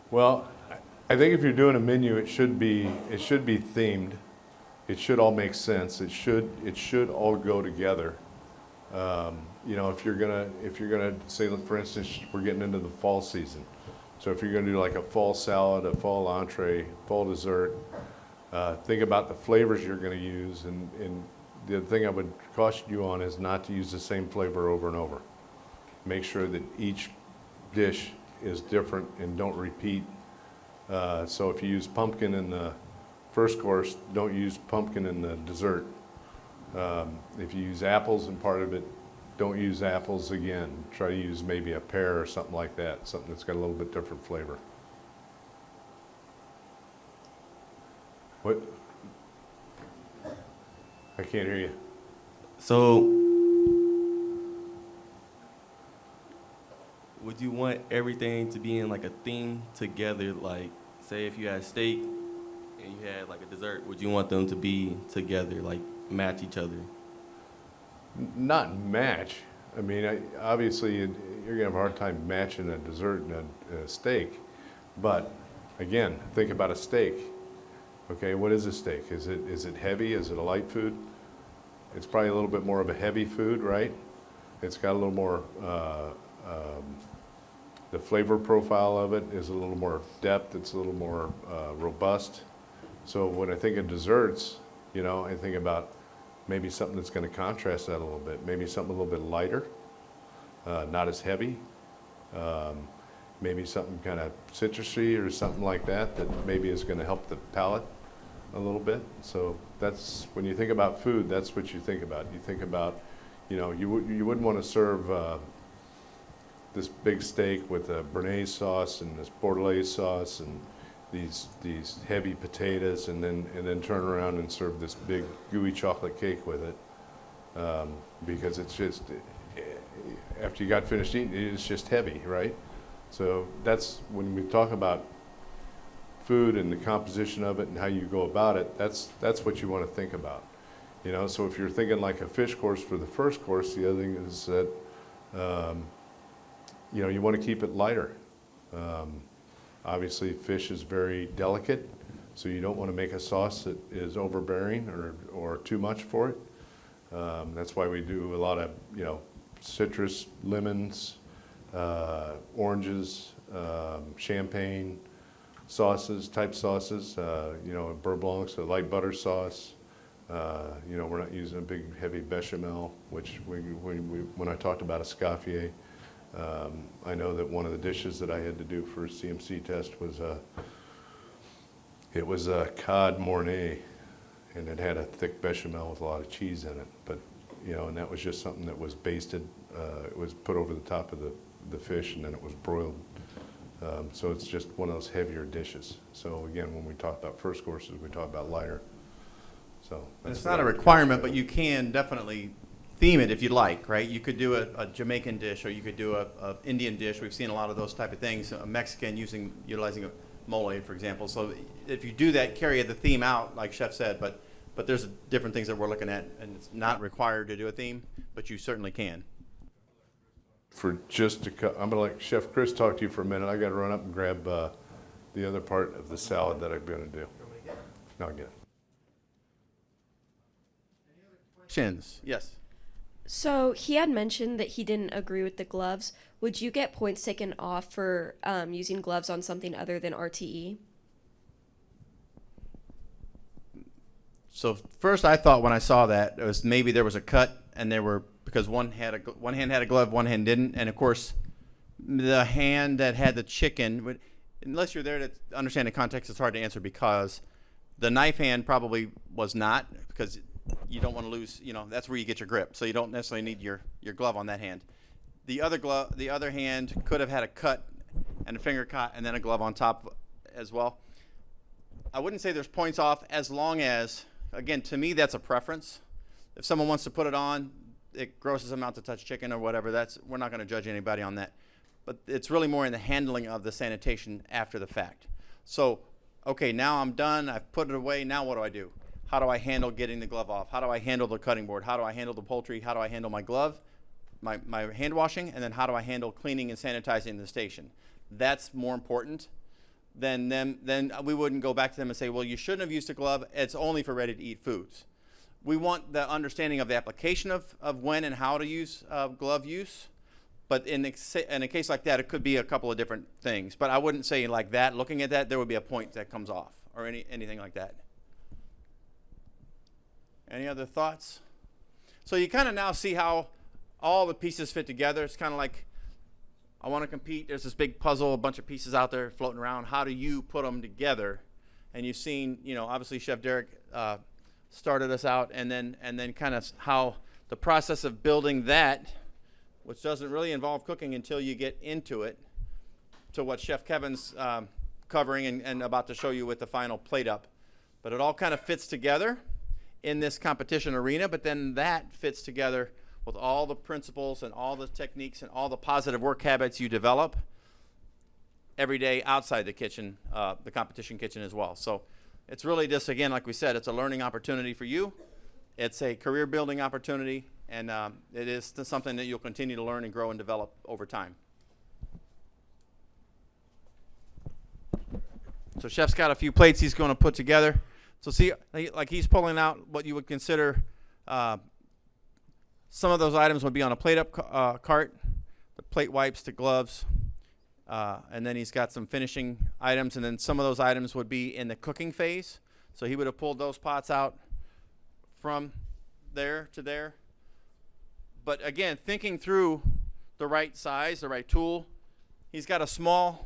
Well, I think if you're doing a menu, it should be themed. It should all make sense. It should all go together. You know, if you're gonna say, for instance, we're getting into the fall season. So if you're gonna do like a fall salad, a fall entree, fall dessert, think about the flavors you're gonna use. And the thing I would caution you on is not to use the same flavor over and over. Make sure that each dish is different and don't repeat. So if you use pumpkin in the first course, don't use pumpkin in the dessert. If you use apples in part of it, don't use apples again. Try to use maybe a pear or something like that, something that's got a little bit different flavor. What? I can't hear you. So, would you want everything to be in like a theme together? Like, say if you had steak and you had like a dessert, would you want them to be together, like match each other? Not match. I mean, obviously you're gonna have a hard time matching a dessert and a steak. But again, think about a steak. Okay, what is a steak? Is it heavy? Is it a light food? It's probably a little bit more of a heavy food, right? It's got a little more, the flavor profile of it is a little more depth. It's a little more robust. So when I think of desserts, you know, I think about maybe something that's going to contrast that a little bit. Maybe something a little bit lighter, not as heavy. Maybe something kind of citrusy or something like that maybe is going to help the palate. a little bit. So that's, when you think about food, that's what you think about. You think about, you know, you wouldn't want to serve this big steak with a béarnaise sauce and this bordelaise sauce and these heavy potatoes, and then turn around and serve this big gooey chocolate cake with it, because it's just, after you got finished eating, it's just heavy, right? So that's, when we talk about food and the composition of it and how you go about it, that's what you want to think about. You know, so if you're thinking like a fish course for the first course, the other thing is that, you know, you want to keep it lighter. Obviously, fish is very delicate, so you don't want to make a sauce that is overbearing or too much for it. That's why we do a lot of, you know, citrus, lemons, oranges, champagne sauces, type sauces, you know, beurre blanc, so light butter sauce. You know, we're not using a big heavy bechamel, which when I talked about escoffier, I know that one of the dishes that I had to do for a CMC test was it was a cod mornay, and it had a thick bechamel with a lot of cheese in it. But you know, and that was just something that was basted. It was put over the top of the fish, and then it was broiled. So it's just one of those heavier dishes. So again, when we talk about first courses, we talk about lighter. So It's not a requirement, but you can definitely theme it if you'd like, right? You could do a Jamaican dish, or you could do a Indian dish. We've seen a lot of those type of things. A Mexican utilizing a mole, for example. So if you do that, carry the theme out, like Chef said. But there's different things that we're looking at, and it's not required to do a theme, but you certainly can. For just I'm gonna let Chef Chris talk to you for a minute. I gotta run up and grab the other part of the salad that I'm gonna do. No, I get it. Questions? Yes. So he had mentioned that he didn't agree with the gloves. Would you get points taken off for using gloves on something other than RTE? So first, I thought when I saw that it was maybe there was a cut, and because one hand had a glove, one hand didn't, and of course, the hand that had the chicken, unless you're there to understand the context, it's hard to answer, because the knife hand probably was not, because you don't want to lose, you know, that's where you get your grip, so you don't necessarily need your glove on that hand. The other hand could have had a cut and a finger cut and then a glove on top as well. I wouldn't say there's points off, as long as, again, to me, that's a preference. If someone wants to put it on, it grosses them out to touch chicken or whatever, we're not going to judge anybody on that. But it's really more in the handling of the sanitation after the fact. So, okay, now I'm done, I've put it away, now what do I do? How do I handle getting the glove off? How do I handle the cutting board? How do I handle the poultry? How do I handle my glove, my hand washing? And then how do I handle cleaning and sanitizing the station? That's more important than them. Then we wouldn't go back to them and say, well, you shouldn't have used a glove. It's only for ready-to-eat foods. We want the understanding of the application of when and how to use glove use. But in a case like that, it could be a couple of different things. But I wouldn't say like that. Looking at that, there would be a point that comes off or anything like that. Any other thoughts? So you kind of now see how all the pieces fit together. It's kind of like, I want to compete. There's this big puzzle, a bunch of pieces out there floating around. How do you put them together? And you've seen, you know, obviously Chef Derick started us out, and then kind of how the process of building that, which doesn't really involve cooking until you get into it, to what Chef Kevin's covering and about to show you with the final plate up. But it all kind of fits together in this competition arena, but then that fits together with all the principles and all the techniques and all the positive work habits you develop every day outside the kitchen, the competition kitchen as well. So it's really just, again, like we said, it's a learning opportunity for you. It's a career building opportunity, and it is something that you'll continue to learn and grow and develop over time. So Chef's got a few plates he's going to put together. So see, like he's pulling out what you would consider, some of those items would be on a plate up cart, the plate wipes, the gloves, and then he's got some finishing items, and then some of those items would be in the cooking phase. So he would have pulled those pots out from there to there. But again, thinking through the right size, the right tool, he's got a small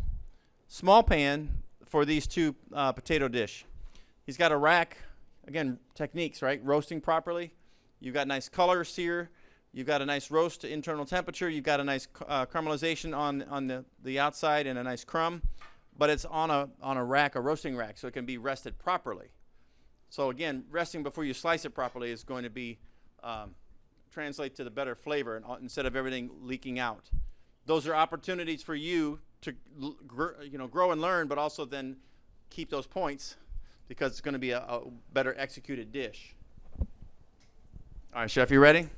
pan for these two potato dish. He's got a rack. Again, techniques, right? Roasting properly. You've got nice color sear. You've got a nice roast to internal temperature. You've got a nice caramelization on the outside and a nice crumb. But it's on a rack, a roasting rack, so it can be rested properly. So again, resting before you slice it properly is going to be translate to the better flavor instead of everything leaking out. Those are opportunities for you to grow and learn, but also then keep those points because it's going to be a better executed dish. All right, chef, you ready?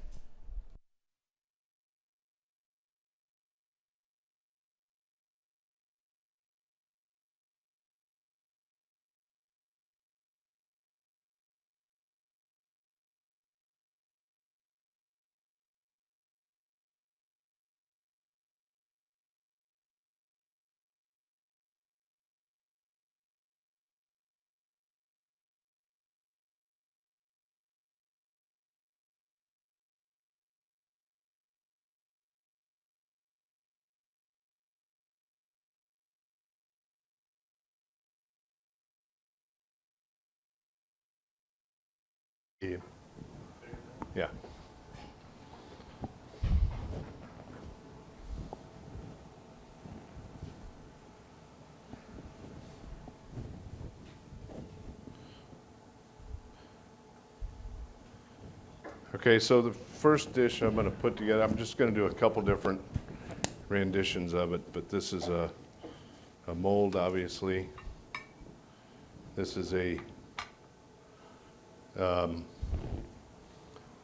Yeah. Okay, so the first dish I'm going to put together, I'm just going to do a couple different renditions of it, but this is a mold, obviously. This is a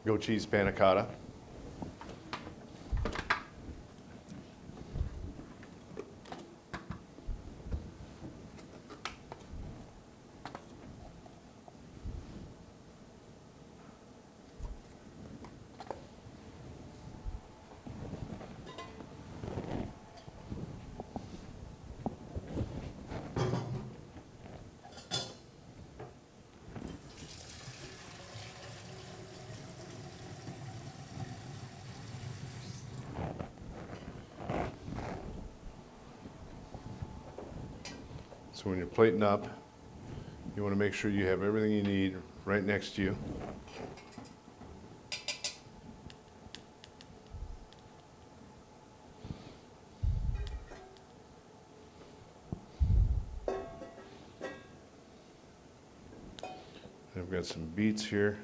goat cheese panna cotta. So when you're plating up, you want to make sure you have everything you need right next to you. I've got some beets here.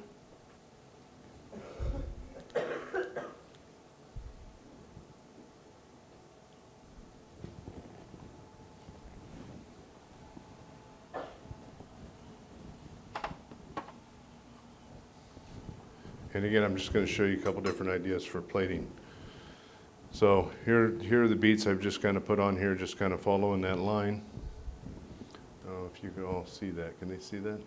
And again, I'm just going to show you a couple different ideas for plating. So here are the beets I've just kind of put on here, just kind of following that line. Oh, if you can all see that. Can they see that?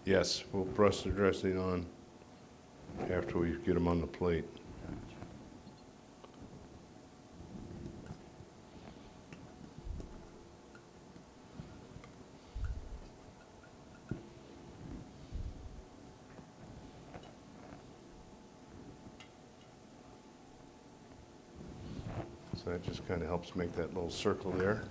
Yes, we'll press the dressing on after we get them on the plate. So that just kind of helps make that little circle there.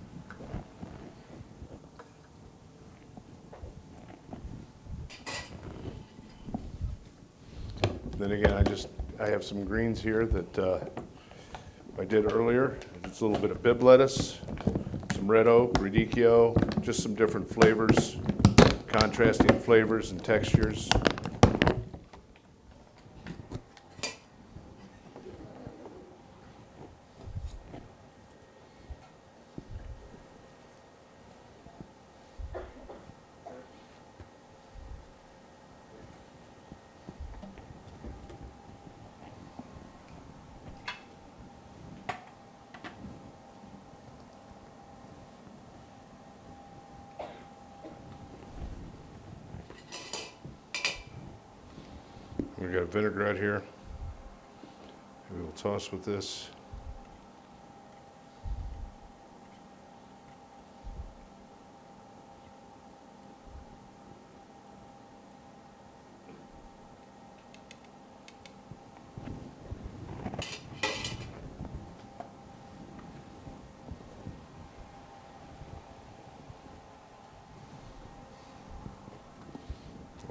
Then again, I have some greens here that I did earlier. It's a little bit of bib lettuce, some red oak, radicchio, just some different flavors, contrasting flavors and textures. We've got a vinaigrette here. We will toss with this.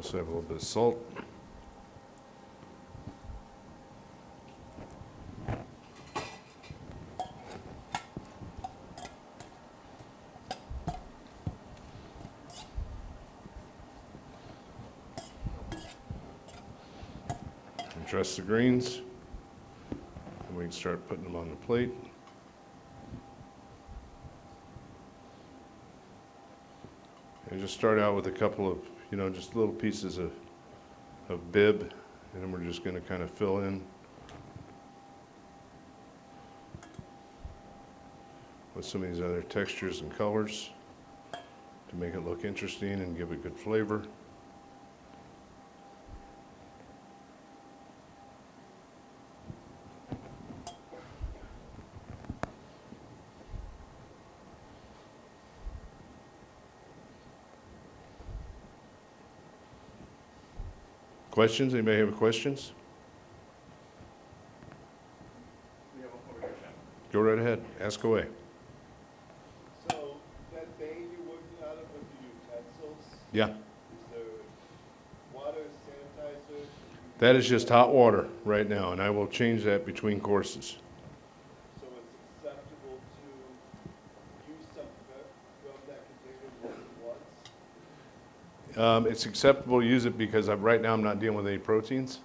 also have a little bit of salt. And dress the greens. And we can start putting them on the plate. And just start out with a couple of, just little pieces of bib, and then we're just going to kind of fill in with some of these other textures and colors to make it look interesting and give it good flavor. Questions? Anybody have questions? Go right ahead. Ask away. So that bay you're working out of, what do you use, utensils? Yeah. Is there water, sanitizer? That is just hot water right now, and I will change that between courses. So it's acceptable to use some from that container more than once? It's acceptable to use it because right now I'm not dealing with any proteins.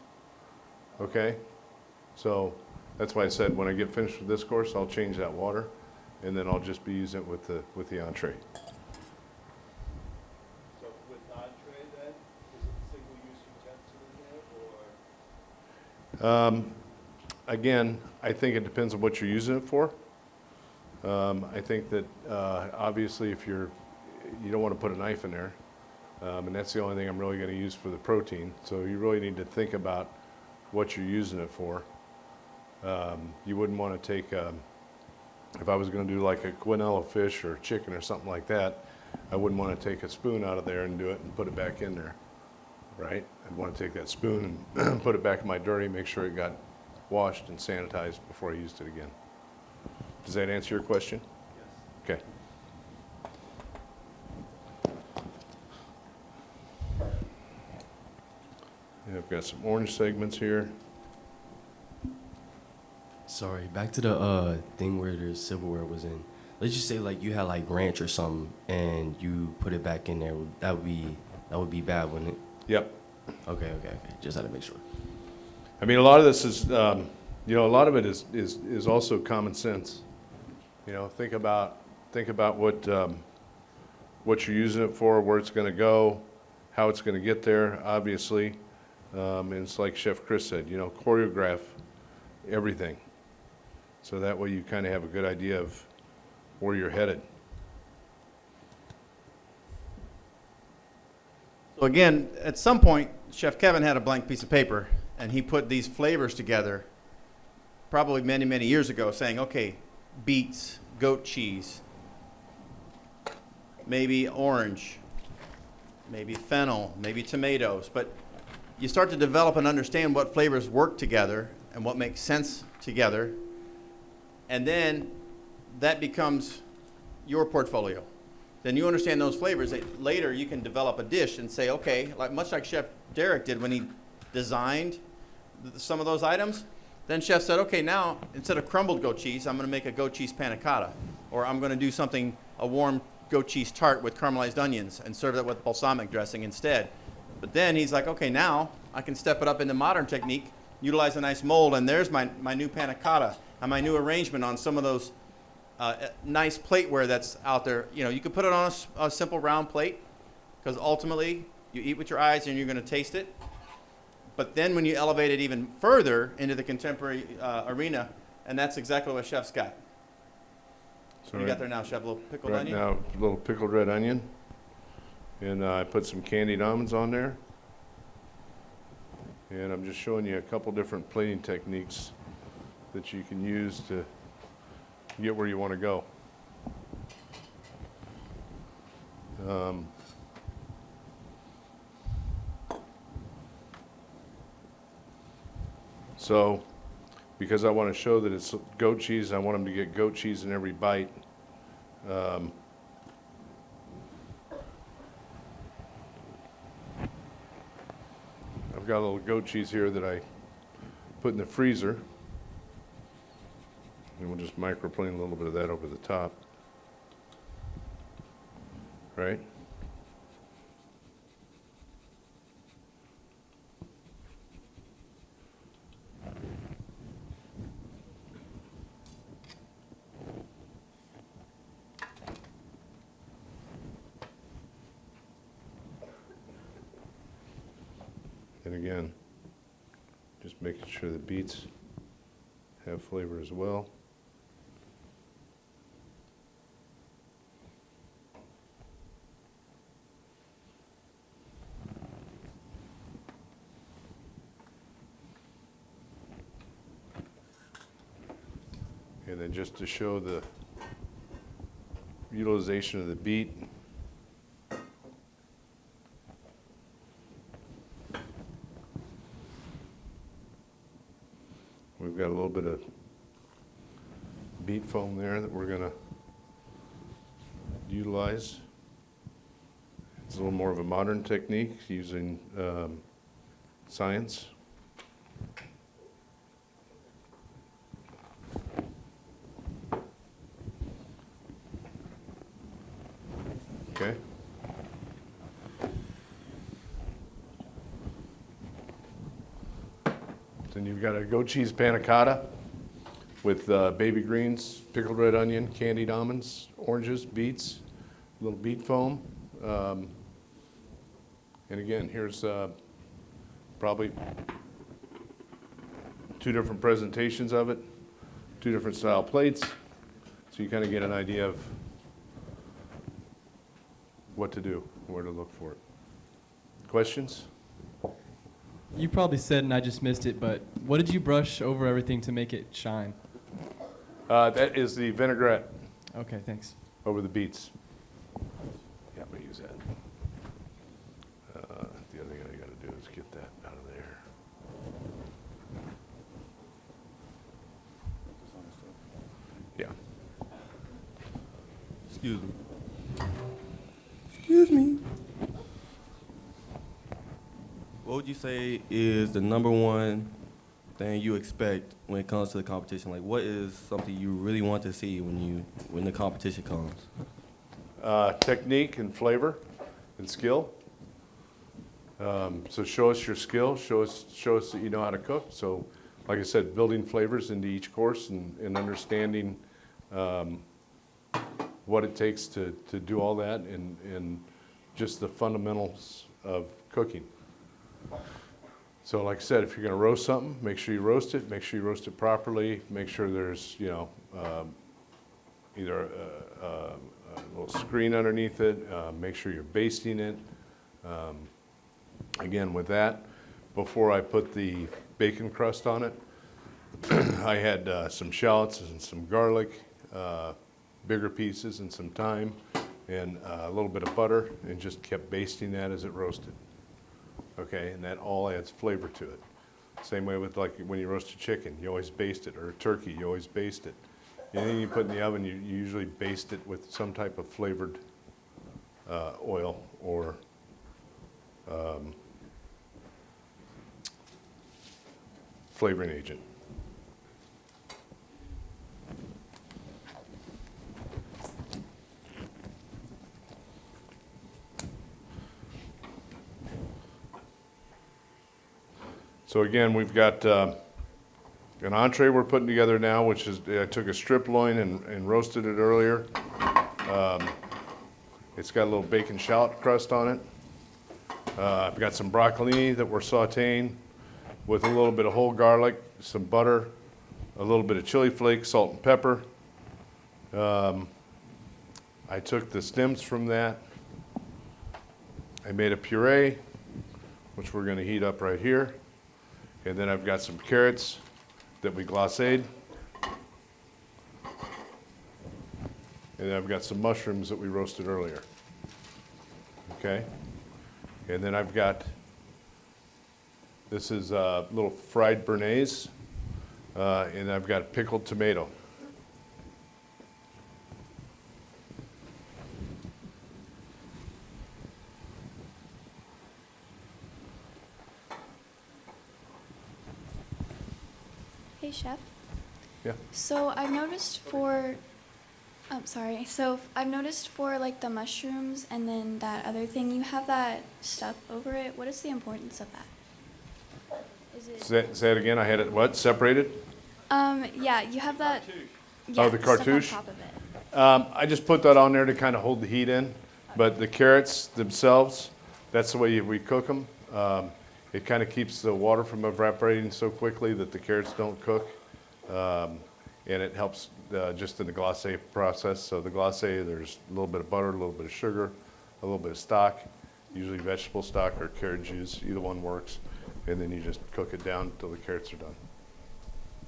Okay? So that's why I said when I get finished with this course, I'll change that water, and then I'll just be using it with the entree. So with entree then, is it single-use utensil in there, or? Again, I think it depends on what you're using it for. I think that obviously if you don't want to put a knife in there, and that's the only thing I'm really going to use for the protein. So you really need to think about what you're using it for. You wouldn't want to take, if I was going to do like a quinella fish or chicken or something like that, I wouldn't want to take a spoon out of there and do it and put it back in there, right? I'd want to take that spoon and put it back in my dirty, make sure it got washed and sanitized before I used it again. Does that answer your question? Yes. Okay. Yeah, I've got some orange segments here. Sorry, back to the thing where the silverware was in. Let's just say like you had like ranch or something, and you put it back in there. That would be bad, wouldn't it? Yep. Okay. Just had to make sure. I mean, a lot of this is, a lot of it is also common sense. Think about what you're using it for, where it's going to go, how it's going to get there. Obviously, and it's like Chef Chris said. Choreograph everything, so that way you kind of have a good idea of where you're headed. So again, at some point, Chef Kevin had a blank piece of paper, and he put these flavors together probably many, many years ago, saying, okay, beets, goat cheese, maybe orange, maybe fennel, maybe tomatoes. But you start to develop and understand what flavors work together and what makes sense together, and then that becomes your portfolio. Then you understand those flavors. Later, you can develop a dish and say, okay, much like Chef Derick did when he designed some of those items. Then Chef said, okay, now instead of crumbled goat cheese, I'm going to make a goat cheese panna cotta, or I'm going to do a warm goat cheese tart with caramelized onions and serve that with balsamic dressing instead. But then he's like, okay, now I can step it up into modern technique, utilize a nice mold, and there's my new panna cotta and my new arrangement on some of those nice plateware that's out there. You could put it on a simple round plate, because ultimately you eat with your eyes and you're going to taste it. But then when you elevate it even further into the contemporary arena, and that's exactly what Chef's got. So You got there now, Chef, a little pickled right onion? now, a little pickled red onion, and I put some candied almonds on there. And I'm just showing you a couple different plating techniques that you can use to get where you want to go. So, because I want to show that it's goat cheese, I want them to get goat cheese in every bite. got a little goat cheese here that I put in the freezer. And we'll just microplane a little bit of that over the top. Right? And again, just making sure the beets have flavor as well. And then just to show the utilization of the beet, we've got a little bit of beet foam there that we're going to utilize. It's a little more of a modern technique using science. Okay. Then you've got a goat cheese panna cotta with baby greens, pickled red onion, candied almonds, oranges, beets, a little beet foam. And again, here's probably 2 different presentations of it, 2 different style plates, so you kind of get an idea of what to do, where to look for it. Questions? You probably said and I just missed it, but what did you brush over everything to make it shine? That is the vinaigrette Okay, thanks. over the beets. Yeah, I'm gonna use that. The other thing I gotta do is get that out of there. Yeah. Excuse me. Excuse me. What would you say is the #1 thing you expect when it comes to the competition? Like, what is something you really want to see when the competition comes? Technique and flavor and skill. So show us your skill. Show us that you know how to cook. So, like I said, building flavors into each course and understanding what it takes to do all that and just the fundamentals of cooking. So like I said, if you're going to roast something, make sure you roast it. Make sure you roast it properly. Make sure there's, either a little screen underneath it. Make sure you're basting it. Again, with that, before I put the bacon crust on it, I had some shallots and some garlic, bigger pieces and some thyme, and a little bit of butter, and just kept basting that as it roasted. Okay, and that all adds flavor to it. Same way with like when you roast a chicken, you always baste it, or a turkey, you always baste it. Anything you put in the oven, you usually baste it with some type of flavored oil or flavoring agent. So again, we've got an entree we're putting together now, which is, I took a strip loin and roasted it earlier. It's got a little bacon shallot crust on it. I've got some broccolini that we're sauteing with a little bit of whole garlic, some butter, a little bit of chili flakes, salt and pepper. I took the stems from that. I made a puree, which we're going to heat up right here. And then I've got some carrots that we glacéed. And then I've got some mushrooms that we roasted earlier. Okay? And then I've got, this is a little fried béarnaise, and I've got pickled tomato. Hey, Chef. Yeah. So I've noticed for, So I've noticed for like the mushrooms and then that other thing, you have that stuff over it. What is the importance of that? Is it? Say it again. I had it what separated? Yeah, you have that. Oh, Yeah, the stuff on cartouche? top of it. I just put that on there to kind of hold the heat in, but the carrots themselves, that's the way we cook them. It kind of keeps the water from evaporating so quickly that the carrots don't cook, and it helps just in the glacé process. So the glacé, there's a little bit of butter, a little bit of sugar, a little bit of stock, usually vegetable stock or carrot juice, either one works, and then you just cook it down until the carrots are done.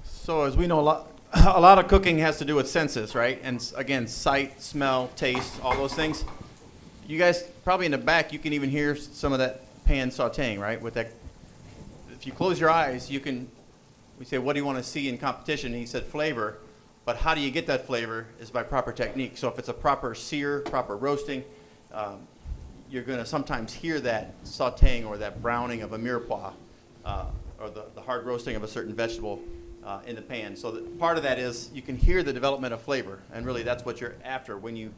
So as we know, a lot of cooking has to do with senses, right? And again, sight, smell, taste, all those things. You guys, probably in the back, you can even hear some of that pan sauteing, right? With that, if you close your eyes, you can, we say, what do you want to see in competition? And he said flavor, but how do you get that flavor is by proper technique. So if it's a proper sear, proper roasting, you're going to sometimes hear that sauteing or that browning of a mirepoix, or the hard roasting of a certain vegetable in the pan. So part of that is you can hear the development of flavor, and really that's what you're after when you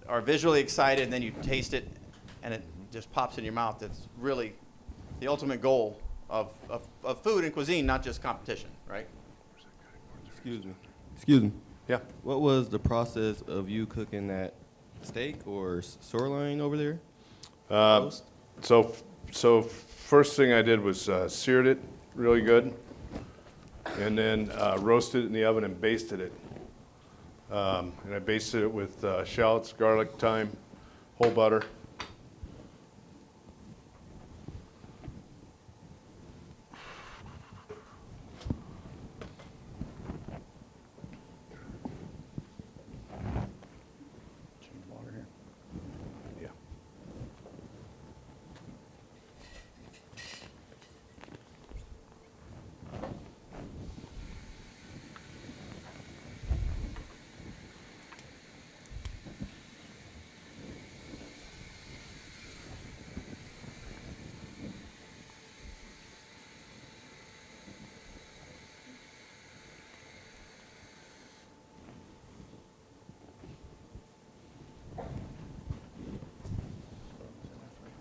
are visually excited and then you taste it and it just pops in your mouth. That's really the ultimate goal of food and cuisine, not just competition, right? Excuse me. Yeah. What was the process of you cooking that steak or sirloin over there? So first thing I did was seared it really good, and then roasted it in the oven and basted it. And I basted it with shallots, garlic, thyme, whole butter. Yeah.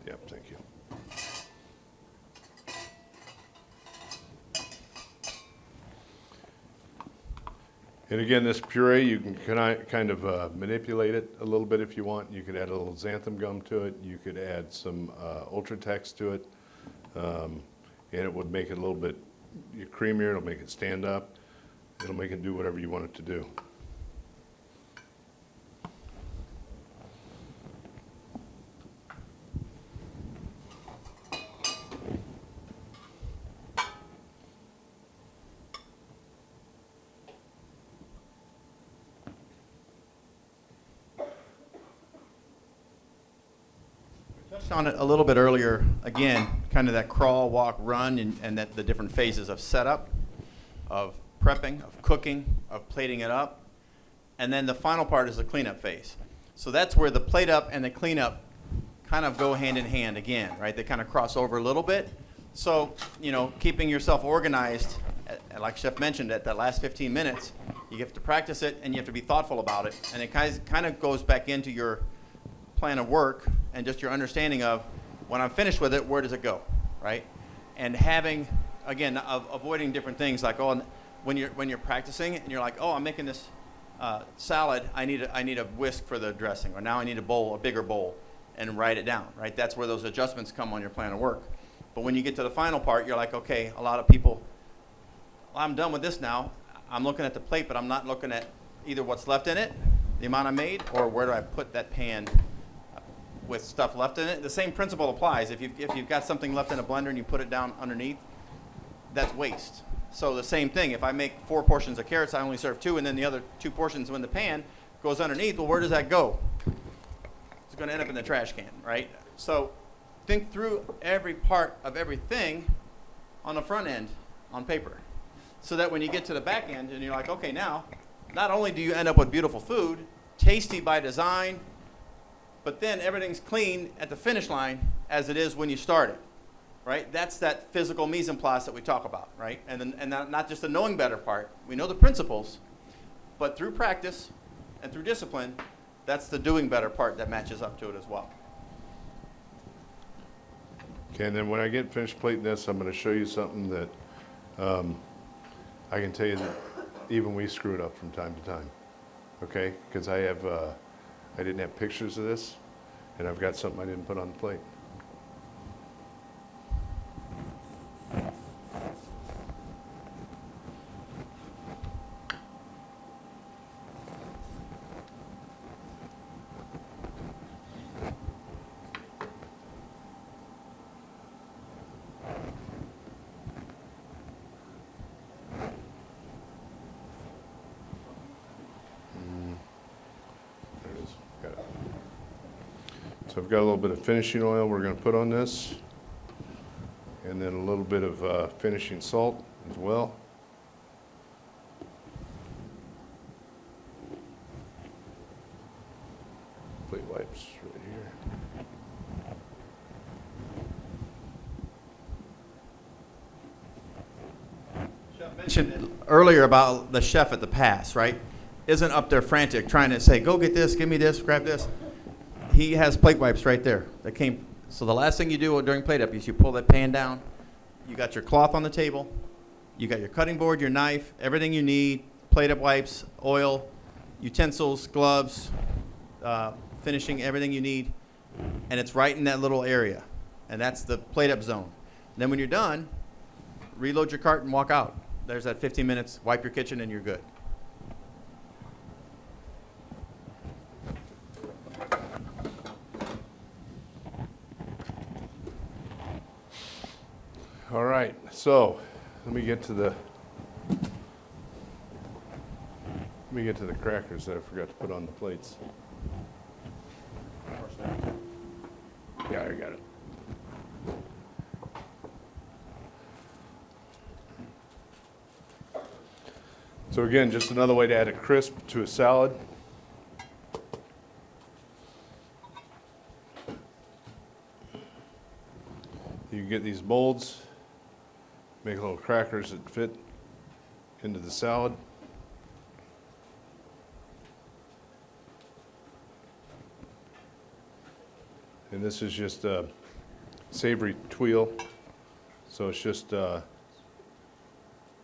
Yep, thank you. And again, this puree, you can kind of manipulate it a little bit if you want. You could add a little xanthan gum to it. You could add some Ultratex to it. And it would make it a little bit creamier. It'll make it stand up. It'll make it do whatever you want it to do. Touched on it a little bit earlier. Again, kind of that crawl, walk, run, and that the different phases of setup, of prepping, of cooking, of plating it up. And then the final part is the cleanup phase. So that's where the plate up and the cleanup kind of go hand in hand again, right? They kind of cross over a little bit. So, you know, keeping yourself organized, like Chef mentioned, at that last 15 minutes, you have to practice it and you have to be thoughtful about it. And it kind of goes back into your plan of work and just your understanding of when I'm finished with it, where does it go, right? And having, again, avoiding different things like, oh, when you're practicing and you're like, oh, I'm making this salad, I need a whisk for the dressing, or now I need a bigger bowl, and write it down, right? That's where those adjustments come on your plan of work. But when you get to the final part, you're like, okay, a lot of people, well, I'm done with this now. I'm looking at the plate, but I'm not looking at either what's left in it, the amount I made, or where do I put that pan with stuff left in it. The same principle applies. If you've got something left in a blender and you put it down underneath, that's waste. So the same thing, if I make 4 portions of carrots, I only serve 2, and then the other 2 portions in the pan goes underneath, well, where does that go? It's going to end up in the trash can, right? So think through every part of everything on the front end on paper, so that when you get to the back end and you're like, okay, now, not only do you end up with beautiful food, tasty by design, but then everything's clean at the finish line as it is when you started. right? That's that physical mise en place that we talk about, right? And then, and not just the knowing better part. We know the principles, but through practice and through discipline, that's the doing better part that matches up to it as well. Okay, and then when I get finished plating this, I'm going to show you something that I can tell you that even we screw it up from time to time. Okay, because I didn't have pictures of this, and I've got something I didn't put on the plate. There it is. Got it. So I've got a little bit of finishing oil we're going to put on this, and then a little bit of finishing salt as well. Plate wipes right here. Mentioned earlier about the chef at the pass, right? Isn't up there frantic trying to say, go get this, give me this, grab this. He has plate wipes right there that came. So the last thing you do during plate up is you pull that pan down. You got your cloth on the table. You got your cutting board, your knife, everything you need, plate up wipes, oil, utensils, gloves, finishing, everything you need. And it's right in that little area. And that's the plate up zone. Then when you're done, reload your cart and walk out. There's that 15 minutes, wipe your kitchen, and you're good. All right, so let me get to the crackers that I forgot to put on the plates. Yeah, I got it. So again, just another way to add a crisp to a salad. You can get these molds, make little crackers that fit into the salad. And this is just a savory tuile. So it's just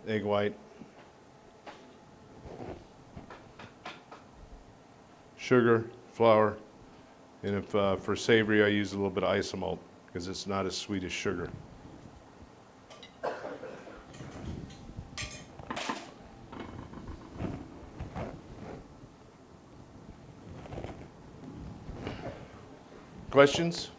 egg white, sugar, flour, and if for savory I use a little bit of isomalt because it's not as sweet as sugar. Questions?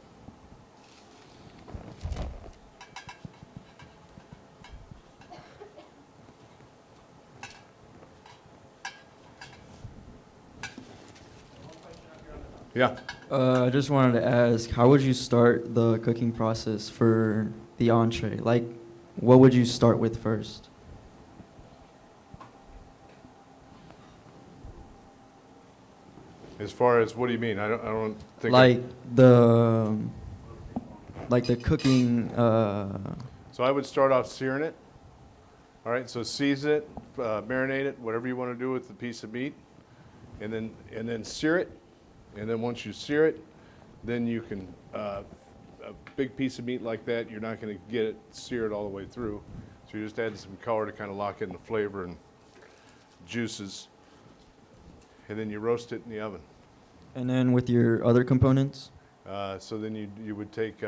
Yeah. I just wanted to ask, how would you start the cooking process for the entree? Like, what would you start with first? As far as what do you mean? I don't think. Like the cooking. So I would start off searing it. All right. So season it, marinate it, whatever you want to do with the piece of meat, and then sear it. And then once you sear it, then you can, a big piece of meat like that, you're not going to get it seared all the way through. So you just add some color to kind of lock in the flavor and juices. And then you roast it in the oven. And then with your other components? So then you would take,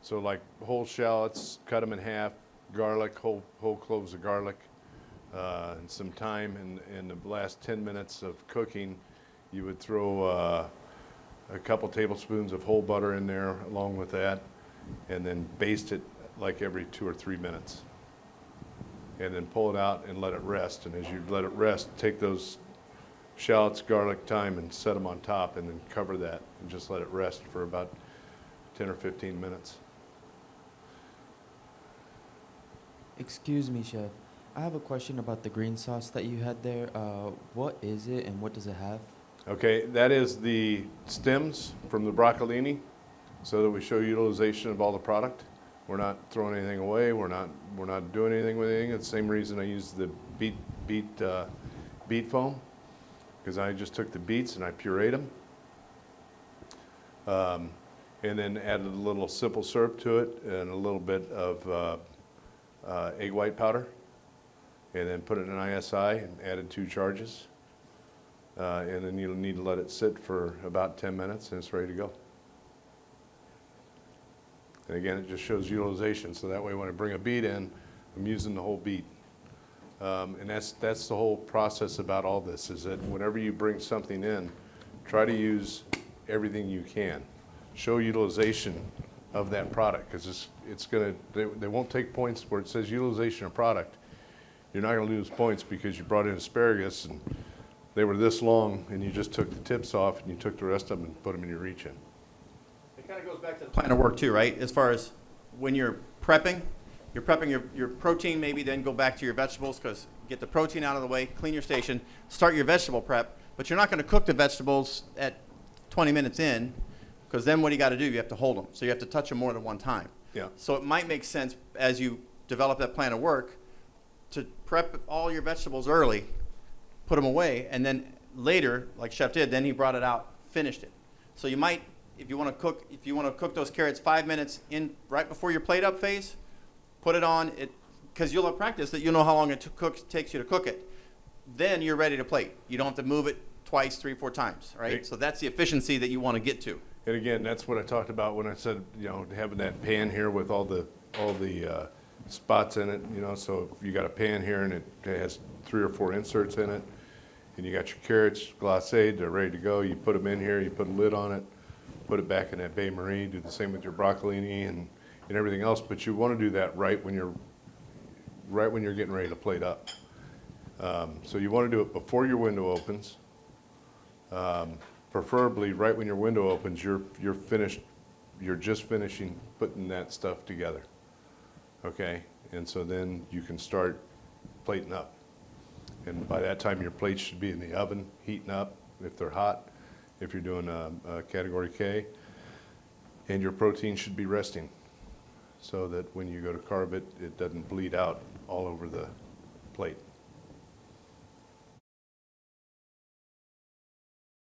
so like whole shallots, cut them in half, garlic, whole cloves of garlic, and some thyme. And in the last 10 minutes of cooking, you would throw a couple tablespoons of whole butter in there along with that, and then baste it like every 2 or 3 minutes. And then pull it out and let it rest. And as you let it rest, take those shallots, garlic, thyme, and set them on top, and then cover that and just let it rest for about 10 or 15 minutes. Excuse me, Chef. I have a question about the green sauce that you had there. What is it and what does it have? Okay, that is the stems from the broccolini, so that we show utilization of all the product. We're not throwing anything away. We're not doing anything with anything. It's the same reason I use the beet foam, because I just took the beets and I pureed them. And then added a little simple syrup to it and a little bit of egg white powder, and then put it in an ISI and added 2 charges. And then you'll need to let it sit for about 10 minutes and it's ready to go. And again, it just shows utilization, so that way when I bring a beet in, I'm using the whole beet. And that's the whole process about all this, is that whenever you bring something in, try to use everything you can. Show utilization of that product, because it's gonna, they won't take points where it says utilization of product. You're not gonna lose points because you brought in asparagus and they were this long and you just took the tips off and you took the rest of them and put them in your reach in. It kind of goes back to the plan of work too, right? As far as when you're prepping your protein, maybe then go back to your vegetables, because get the protein out of the way, clean your station, start your vegetable prep, but you're not going to cook the vegetables at 20 minutes in, because then what do you got to do? You have to hold them. So you have to touch them more than one time. Yeah. So it might make sense as you develop that plan of work to prep all your vegetables early, put them away, and then later, like Chef did, then he brought it out, finished it. So you might, if you want to cook those carrots 5 minutes in right before your plate up phase, put it on it, because you'll have practice that you know how long it takes you to cook it. Then you're ready to plate. You don't have to move it twice, 3, 4 times, right? Okay. So that's the efficiency that you want to get to. And again, that's what I talked about when I said, having that pan here with all the spots in it, so if you got a pan here and it has 3 or 4 inserts in it, and you got your carrots glacéed, they're ready to go, you put them in here, you put a lid on it, put it back in that bain marie, do the same with your broccolini and everything else, but you want to do that right when you're getting ready to plate up. So you want to do it before your window opens. Preferably right when your window opens, you're just finishing putting that stuff together. Okay, and so then you can start plating up. And by that time, your plates should be in the oven, heating up if they're hot, if you're doing a category K, and your protein should be resting, so that when you go to carve it, it doesn't bleed out all over the plate.